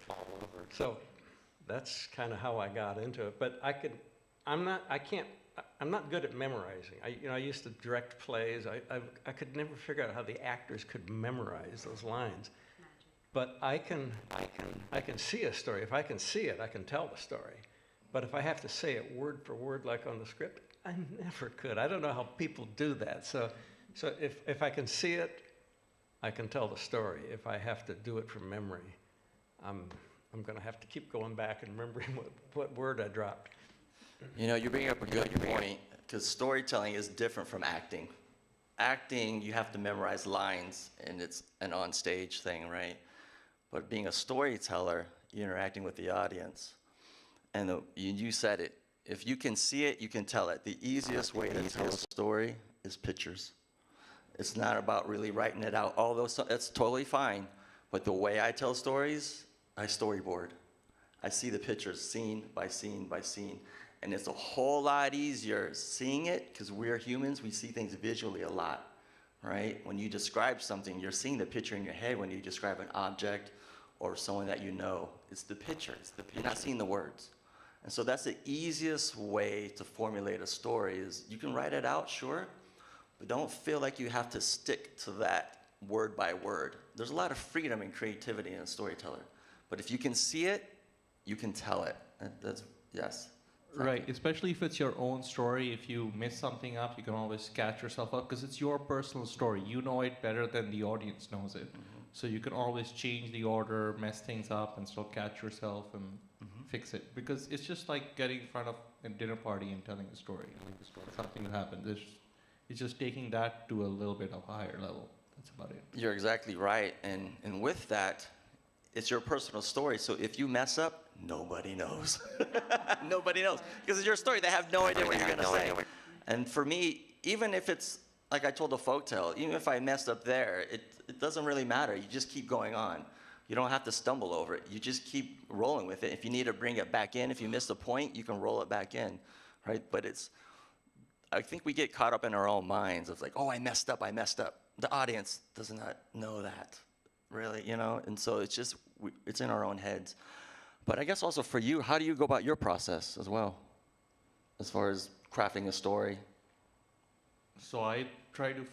So that's kind of how I got into it. But I'm not good at memorizing. I used to direct plays. I could never figure out how the actors could memorize those lines. But I can see a story. If I can see it, I can tell the story. But if I have to say it word for word like on the script, I never could. I don't know how people do that. So if I can see it, I can tell the story. If I have to do it from memory, I'm going to have to keep going back and remembering what word I dropped. You know, you're bringing up a good point, because storytelling is different from acting. Acting, you have to memorize lines, and it's an on-stage thing, right? But being a storyteller, you're interacting with the audience. And you said it. If you can see it, you can tell it. The easiest way to tell a story is pictures. It's not about really writing it out, although it's totally fine. But the way I tell stories, I storyboard. I see the pictures scene by scene by scene. And it's a whole lot easier seeing it, because we're humans, we see things visually a lot, right? When you describe something, you're seeing the picture in your head. When you describe an object or someone that you know, it's the picture. You're not seeing the words. And so that's the easiest way to formulate a story is you can write it out, sure, but don't feel like you have to stick to that word by word. There's a lot of freedom and creativity in a storyteller. But if you can see it, you can tell it. That's, yes. Exactly. Right, especially if it's your own story. If you mess something up, you can always catch yourself up, because it's your personal story. You know it better than the audience knows it. Mm-hmm. So you can always change the order, mess things up, and still catch yourself and fix it. Because it's just like getting in front of a dinner party and telling a story. Something will happen. It's just taking that to a little bit of a higher level. That's about it. You're exactly right. And with that, it's your personal story. So if you mess up, nobody knows. Nobody knows. Because it's your story. They have no idea what you're going to say. And for me, even if it's, like I told the folktale, even if I messed up there, it doesn't really matter. You just keep going on. You don't have to stumble over it. You just keep rolling with it. If you need to bring it back in, if you missed a point, you can roll it back in, right? But I think we get caught up in our own minds of like, oh, I messed up. The audience does not know that, really, you know? And so it's just, it's in our own heads. But I guess also for you, how do you go about your process as well, as far as crafting a story? So I started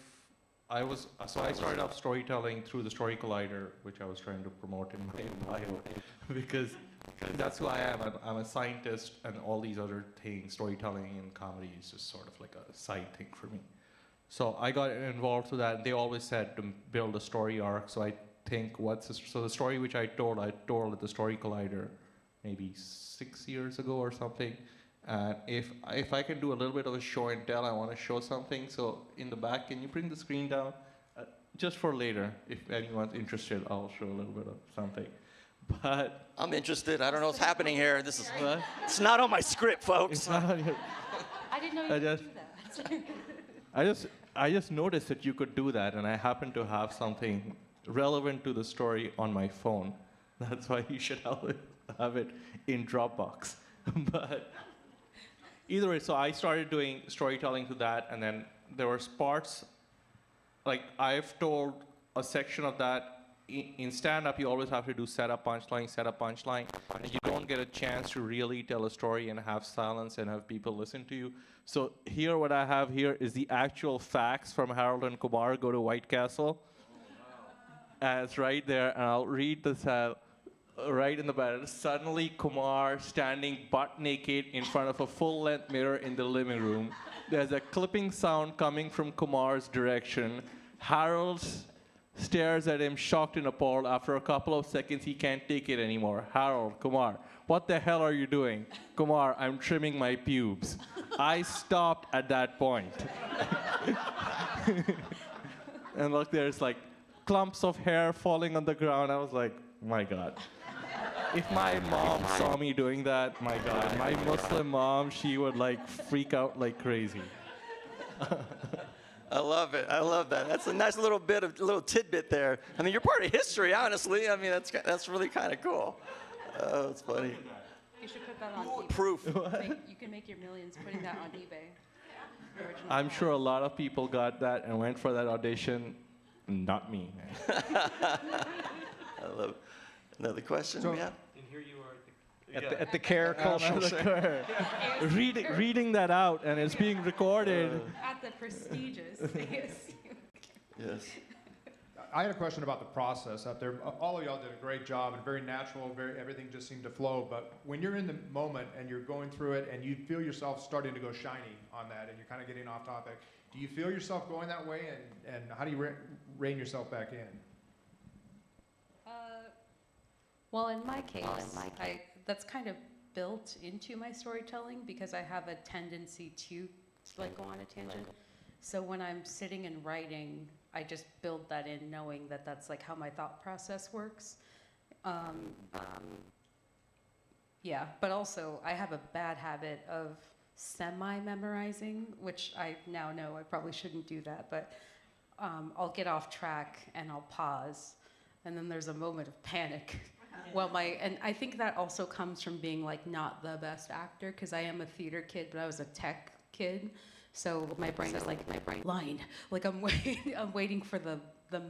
off storytelling through the Story Collider, which I was trying to promote in my bio, because that's who I am. I'm a scientist, and all these other things, storytelling and comedy, is just sort of like a side thing for me. So I got involved with that. They always said to build a story arc. So I think so the story which I told at the Story Collider maybe 6 years ago or something. And if I can do a little bit of a show and tell, I want to show something. So in the back, can you bring the screen down? Just for later, if anyone's interested, I'll show a little bit of something. But I'm interested. I don't know what's happening here. This is it's not on my script, folks. I didn't know you could do that. I just noticed that you could do that, and I happen to have something relevant to the story on my phone. That's why you should have it in Dropbox. But either way, so I started doing storytelling to that, and then there were parts, like I've told a section of that. In stand-up, you always have to do setup, punchline, and you don't get a chance to really tell a story and have silence and have people listen to you. So here, what I have here is the actual facts from Harold and Kumar Go to White Castle. And it's right there, and I'll read this out. Right in the bed, suddenly Kumar standing butt naked in front of a full-length mirror in the living room. There's a clipping sound coming from Kumar's direction. Harold stares at him, shocked and appalled. After a couple of seconds, he can't take it anymore. Harold, Kumar, what the hell are you doing? Kumar, I'm trimming my pubes. I stopped at that point. And look, there's like clumps of hair falling on the ground. I was like, my God. If my mom saw me doing that, my God, my Muslim mom, she would like freak out like crazy. I love it. I love that. That's a nice little tidbit there. I mean, you're part of history, honestly. I mean, that's really kind of cool. Oh, it's funny. You should put that on eBay. Proof. You can make your millions putting that on eBay. I'm sure a lot of people got that and went for that audition. Not me. I love it. Another question? So, yeah. And here you are at the Care Cultural Center. Reading that out, and it's being recorded. At the prestigious ASU. Yes. I had a question about the process up there. All of y'all did a great job and very natural. Everything just seemed to flow. But when you're in the moment and you're going through it and you feel yourself starting to go shiny on that and you're kind of getting off topic, do you feel yourself going that way? And how do you rein yourself back in? Well, in my case, that's kind of built into my storytelling because I have a tendency to like go on a tangent. So when I'm sitting and writing, I just build that in knowing that that's like how my thought process works. Yeah, but also I have a bad habit of semi-memorizing, which I now know I probably shouldn't do that, but I'll get off track and I'll pause, and then there's a moment of panic. Well, and I think that also comes from being like not the best actor, because I am a theater kid, but I was a tech kid, so my brain is like line. Like I'm waiting for the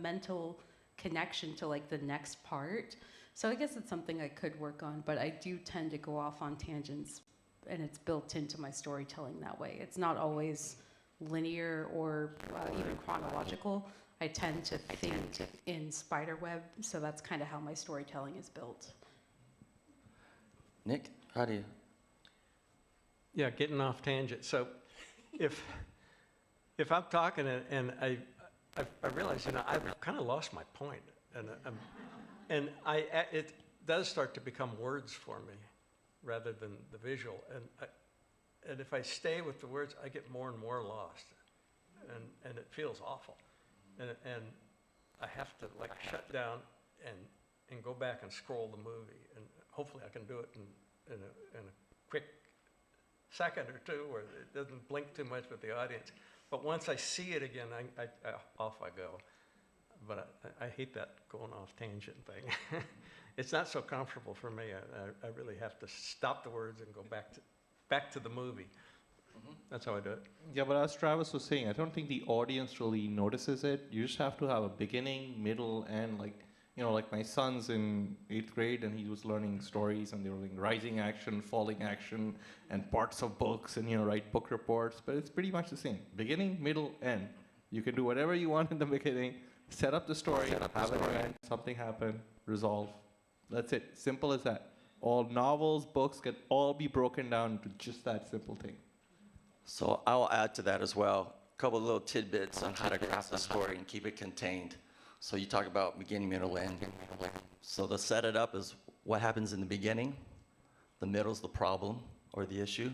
mental connection to like the next part. So I guess it's something I could work on, but I do tend to go off on tangents, and it's built into my storytelling that way. It's not always linear or even chronological. I tend to think in spiderweb, so that's kind of how my storytelling is built. Nick, how do you? Yeah, getting off tangent. So if I'm talking and I realize, I've kind of lost my point, and it does start to become words for me rather than the visual. And if I stay with the words, I get more and more lost, and it feels awful. And I have to like shut down and go back and scroll the movie. And hopefully I can do it in a quick second or two where it doesn't blink too much with the audience. But once I see it again, off I go. But I hate that going off tangent thing. It's not so comfortable for me. I really have to stop the words and go back to the movie. That's how I do it. Yeah, but as Travis was saying, I don't think the audience really notices it. You just have to have a beginning, middle, and like my son's in 8th grade and he was learning stories and they were doing rising action, falling action, and parts of books and write book reports. But it's pretty much the same. Beginning, middle, end. You can do whatever you want in the beginning, set up the story, have an event, something happen, resolve. That's it. Simple as that. All novels, books can all be broken down into just that simple thing. So I'll add to that as well. A couple of little tidbits on how to craft a story and keep it contained. So you talk about beginning, middle, end. So to set it up is what happens in the beginning, the middle is the problem or the issue,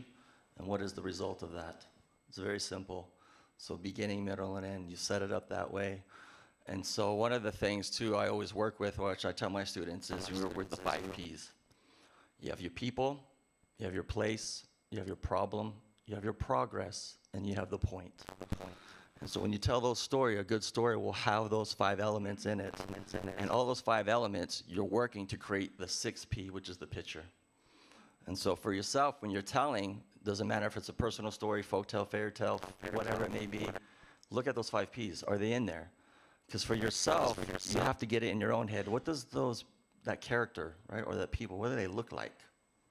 and what is the result of that. It's very simple. So beginning, middle, and end, you set it up that way. And so one of the things, too, I always work with, which I tell my students, is you work with the 5 Ps. You have your people, you have your place, you have your problem, you have your progress, and you have the point. And so when you tell those story, a good story will have those 5 elements in it. And all those 5 elements, you're working to create the 6th P, which is the picture. And so for yourself, when you're telling, doesn't matter if it's a personal story, folktale, fairy tale, whatever it may be, look at those 5 Ps. Are they in there? Because for yourself, you have to get it in your own head. What does that character, right, or that people, what do they look like?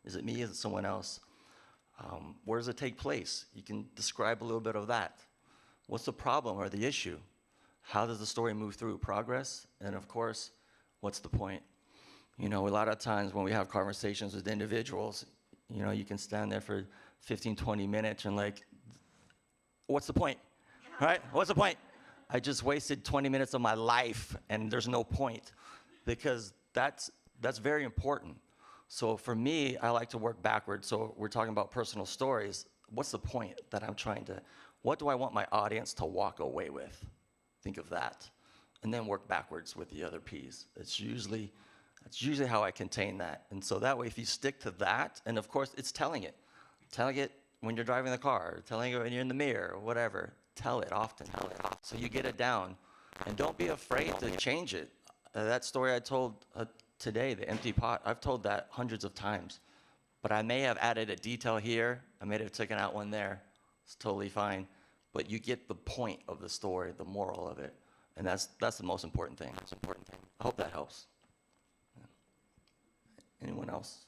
Is it me? Is it someone else? Where does it take place? You can describe a little bit of that. What's the problem or the issue? How does the story move through? Progress? And of course, what's the point? A lot of times when we have conversations with individuals, you can stand there for 15, 20 minutes and like, what's the point? Right? What's the point? I just wasted 20 minutes of my life and there's no point, because that's very important. So for me, I like to work backwards. So we're talking about personal stories. What's the point that I'm trying to, what do I want my audience to walk away with? Think of that. And then work backwards with the other Ps. That's usually how I contain that. And so that way, if you stick to that, and of course, it's telling it. Telling it when you're driving the car, telling it when you're in the mirror, or whatever. Tell it often. So you get it down. And don't be afraid to change it. That story I told today, the empty pot, I've told that hundreds of times. But I may have added a detail here. I may have taken out one there. It's totally fine. But you get the point of the story, the moral of it. And that's the most important thing. I hope that helps. Anyone else?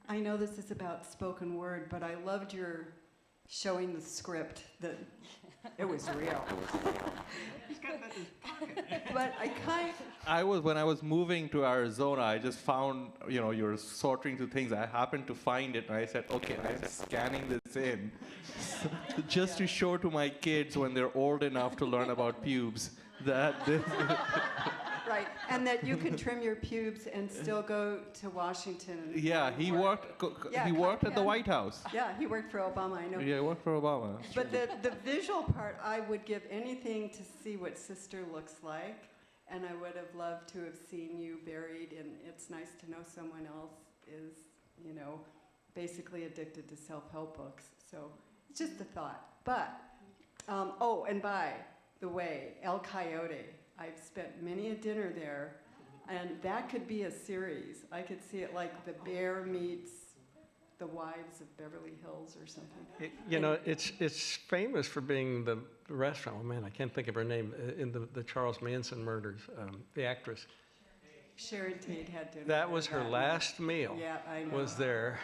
I know this is about spoken word, but I loved your showing the script that it was real. He's got that in his pocket. But when I was moving to Arizona, I just found, you're sorting through things. I happened to find it, and I said, okay, I'm scanning this in just to show to my kids when they're old enough to learn about pubes that this. Right, and that you can trim your pubes and still go to Washington. Yeah, he worked at the White House. Yeah, he worked for Obama, I know. Yeah, he worked for Obama. But the visual part, I would give anything to see what Sister looks like, and I would have loved to have seen you buried, and it's nice to know someone else is, basically addicted to self-help books. So it's just a thought. But, and by the way, El Coyote. I've spent many a dinner there, and that could be a series. I could see it like The Bear meets The Wives of Beverly Hills or something. It's famous for being the restaurant. Oh man, I can't think of her name. In the Charles Manson murders, the actress. Sharon Tate had dinner. That was her last meal. Yeah, I know. Was there.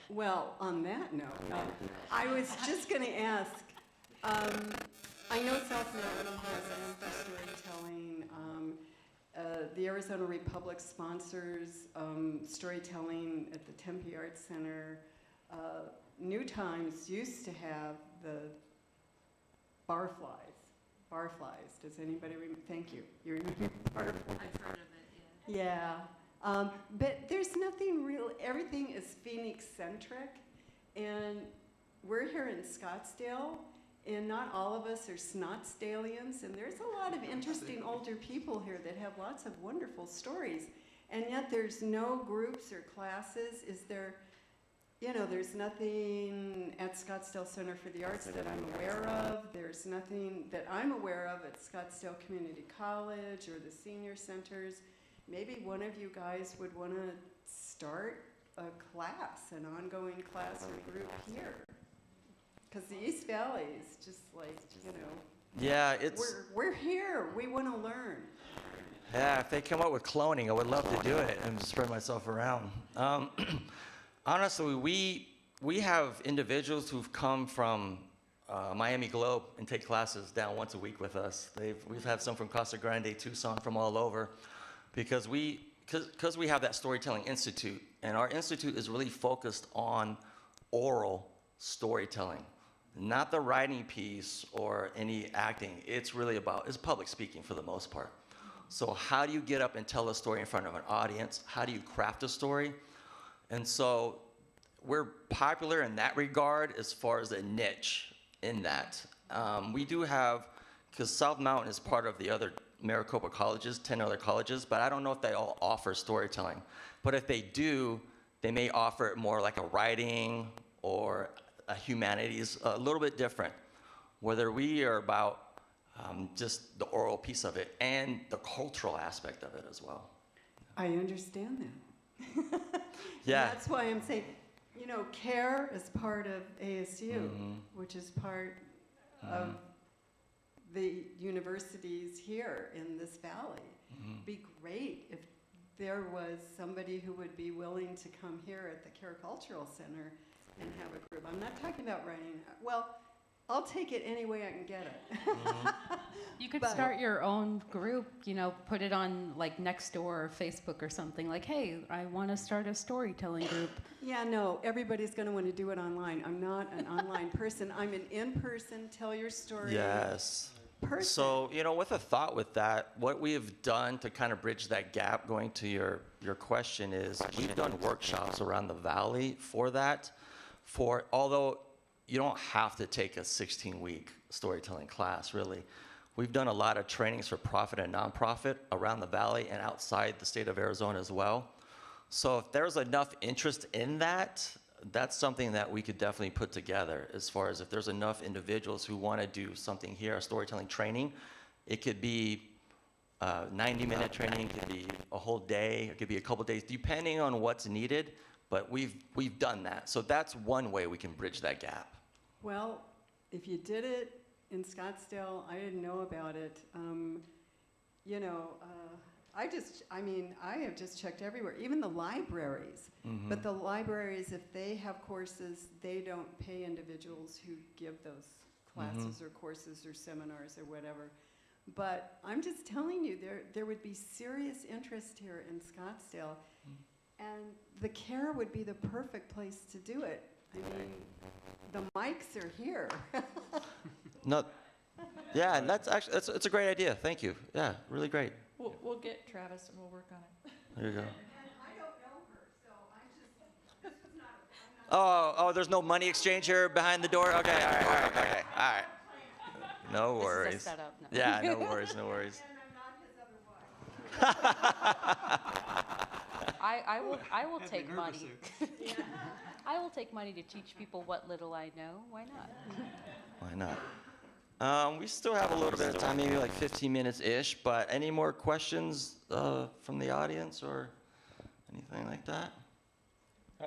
Well, on that note, I was just going to ask. I know South Mountain has a Center for Storytelling. The Arizona Republic sponsors storytelling at the Tempe Arts Center. New Times used to have the barflies. Barflies. Does anybody remember? Thank you. You remember barflies? I've heard of it, yeah. Yeah. But there's nothing real. Everything is Phoenix-centric. And we're here in Scottsdale. and not all of us are Snotsdalians, and there's a lot of interesting older people here that have lots of wonderful stories, and yet there's no groups or classes. Is there, you know, there's nothing at Scottsdale Center for the Arts that I'm aware of. There's nothing that I'm aware of at Scottsdale Community College or the senior centers. Maybe one of you guys would want to start a class, an ongoing class or group here. Because the East Valley is just like, you know, Yeah, it's we're here. We want to learn. yeah. If they come up with cloning, I would love to do it and spread myself around. Honestly, we have individuals who've come from Miami Globe and take classes down once a week with us. We've had some from Casa Grande, Tucson, from all over, because we have that storytelling institute, and our institute is really focused on oral storytelling. Not the writing piece or any acting. It's public speaking for the most part. So how do you get up and tell a story in front of an audience? How do you craft a story? And so we're popular in that regard as far as a niche in that. We do have, because South Mountain is part of the other Maricopa colleges, 10 other colleges, but I don't know if they all offer storytelling. But if they do, they may offer it more like a writing or a humanities, a little bit different. Whether we are about just the oral piece of it and the cultural aspect of it as well. I understand that. Yeah. And that's why I'm saying, you know, CARE is part of ASU, which is part of the universities here in this valley. It'd be great if there was somebody who would be willing to come here at the CARE Cultural Center and have a group. I'm not talking about writing. Well, I'll take it any way I can get it. You could start your own group, you know, put it on like Nextdoor or Facebook or something, like, hey, I want to start a storytelling group. Yeah, no, everybody's going to want to do it online. I'm not an online person. I'm an in-person, tell your story Yes. person. So, you know, with a thought with that, what we have done to kind of bridge that gap, going to your question, is we've done workshops around the valley for that. Although you don't have to take a 16-week storytelling class, really. We've done a lot of trainings for profit and nonprofit around the valley and outside the state of Arizona as well. So if there's enough interest in that, that's something that we could definitely put together, as far as if there's enough individuals who want to do something here, a storytelling training. It could be 90-minute training, it could be a whole day, it could be a couple days, depending on what's needed. But we've done that. So that's one way we can bridge that gap. Well, if you did it in Scottsdale, I didn't know about it. You know, I have just checked everywhere, even the libraries. But the libraries, if they have courses, they don't pay individuals who give those classes or courses or seminars or whatever. But I'm just telling you, there would be serious interest here in Scottsdale. And the CARE would be the perfect place to do it. I mean, the mics are here. No, yeah, and that's it's a great idea. Thank you. Yeah, really great. We'll get Travis and we'll work on it. There you go. And I don't know her, so this is not. Oh, there's no money exchange here behind the door? Okay, all right. No worries. This is a setup. No. Yeah, no worries. And I'm not his other wife. I will take money. I will take money to teach people what little I know. Why not? Why not? We still have a little bit of time, maybe like 15 minutes-ish, but any more questions from the audience or anything like that?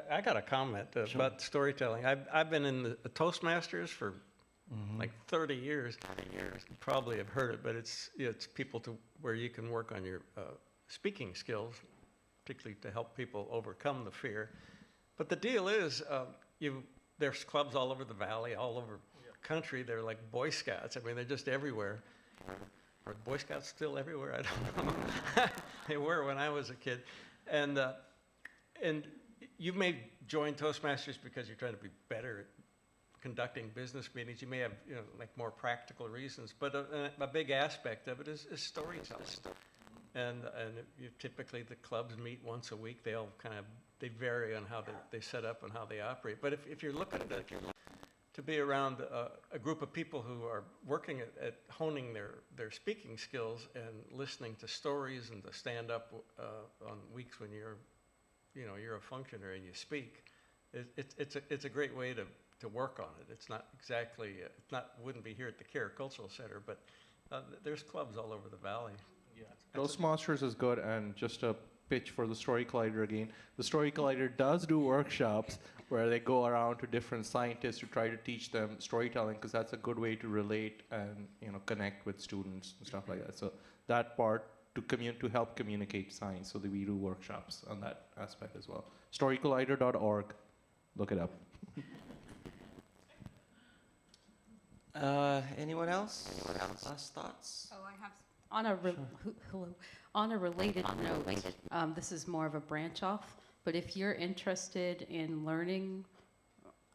I got a comment about storytelling. I've been in the Toastmasters for like 30 years. You probably have heard it, but it's people where you can work on your speaking skills, particularly to help people overcome the fear. But the deal is, there's clubs all over the valley, all over the country. They're like Boy Scouts. I mean, they're just everywhere. Are Boy Scouts still everywhere? I don't know. They were when I was a kid. And you may join Toastmasters because you're trying to be better at conducting business meetings. You may have like more practical reasons, but a big aspect of it is storytelling. And typically the clubs meet once a week. They vary on how they set up and how they operate. But if you're looking at to be around a group of people who are working at honing their speaking skills and listening to stories and to stand up on weeks when you're a functionary and you speak. It's a great way to work on it. It's not exactly, wouldn't be here at the Care Cultural Center, but there's clubs all over the valley. Yeah. Toastmasters is good, and just a pitch for the Story Collider again. The Story Collider does do workshops where they go around to different scientists to try to teach them storytelling, because that's a good way to relate and connect with students and stuff like that. So that part to help communicate science, so that we do workshops on that aspect as well. Storycollider.org, look it up. Anyone else? Last thoughts? Oh, I have. On a related note, this is more of a branch off, but if you're interested in learning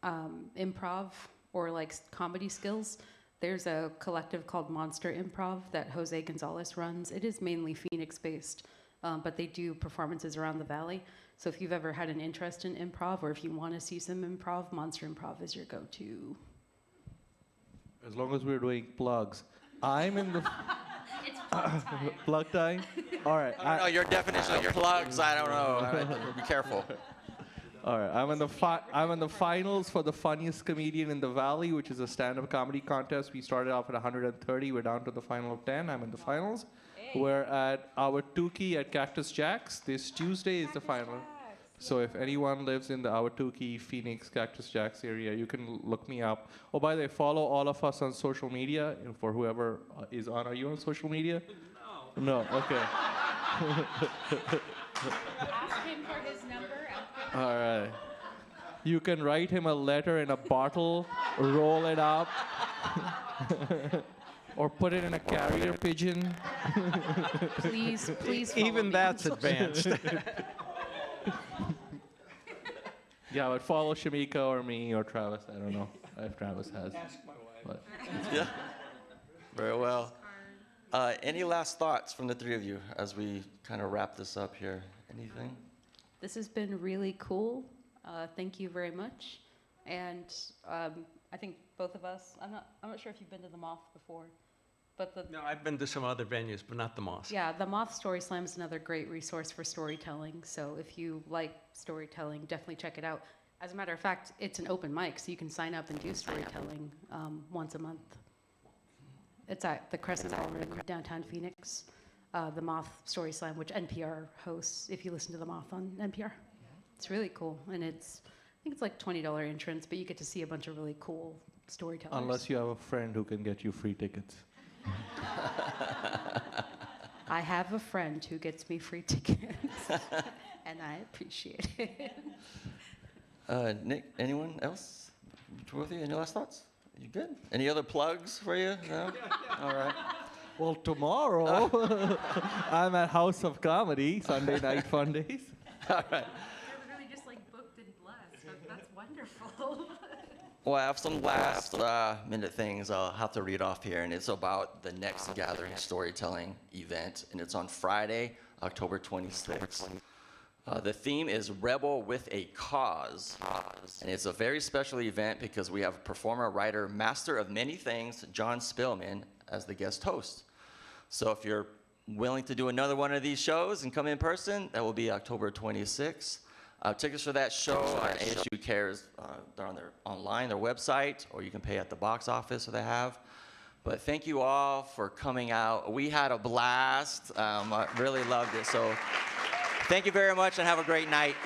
improv or like comedy skills, there's a collective called Monster Improv that Jose Gonzalez runs. It is mainly Phoenix-based, but they do performances around the valley. So if you've ever had an interest in improv, or if you want to see some improv, Monster Improv is your go-to. As long as we're doing plugs. I'm in the... It's plug time. Plug time? All right. I don't know your definition of plugs. I don't know. Be careful. All right. I'm in the finals for the funniest comedian in the valley, which is a stand-up comedy contest. We started off at 130. We're down to the final of 10. I'm in the finals. Hey. We're at our Tukey at Cactus Jack's. This Tuesday is the final. So if anyone lives in the Awatuki, Phoenix, Cactus Jack's area, you can look me up. Oh, by the way, follow all of us on social media. And for whoever is on, are you on social media? No. No, okay. Ask him for his number. All right. You can write him a letter in a bottle, roll it up, or put it in a carrier pigeon. Please follow Even me. that's advanced. Yeah, but follow Shamika or me or Travis. I don't know if Travis has. Ask my wife. Yeah. Very well. Any last thoughts from the three of you as we kind of wrap this up here? Anything? This has been really cool. Thank you very much. And I think both of us, I'm not sure if you've been to the Moth before, but No, I've been to some other venues, but not the Moss. Yeah, the Moth Story Slam is another great resource for storytelling. So if you like storytelling, definitely check it out. As a matter of fact, it's an open mic, so you can sign up and do storytelling once a month. It's at the Crescent Ballroom in downtown Phoenix. The Moth Story Slam, which NPR hosts, if you listen to the Moth on NPR. It's really cool, and I think it's like $20 entrance, but you get to see a bunch of really cool storytellers. Unless you have a friend who can get you free tickets. I have a friend who gets me free tickets, and I appreciate it. Nick, anyone else? With you? Any last thoughts? You good? Any other plugs for you? No? All right. Well, tomorrow, I'm at House of Comedy, Sunday Night Fun Days. All right. You're really just like booked and blessed. That's wonderful. Well, I have some last minute things I'll have to read off here, and it's about the next Gathering Storytelling event, and it's on Friday, October 26th. The theme is Rebel with a Cause, and it's a very special event because we have performer, writer, master of many things, John Spillman, as the guest host. So if you're willing to do another one of these shows and come in person, that will be October 26th. Tickets for that show on ASU Cares, they're on online, their website, or you can pay at the box office that they have. But thank you all for coming out. We had a blast. I really loved it. So thank you very much and have a great night.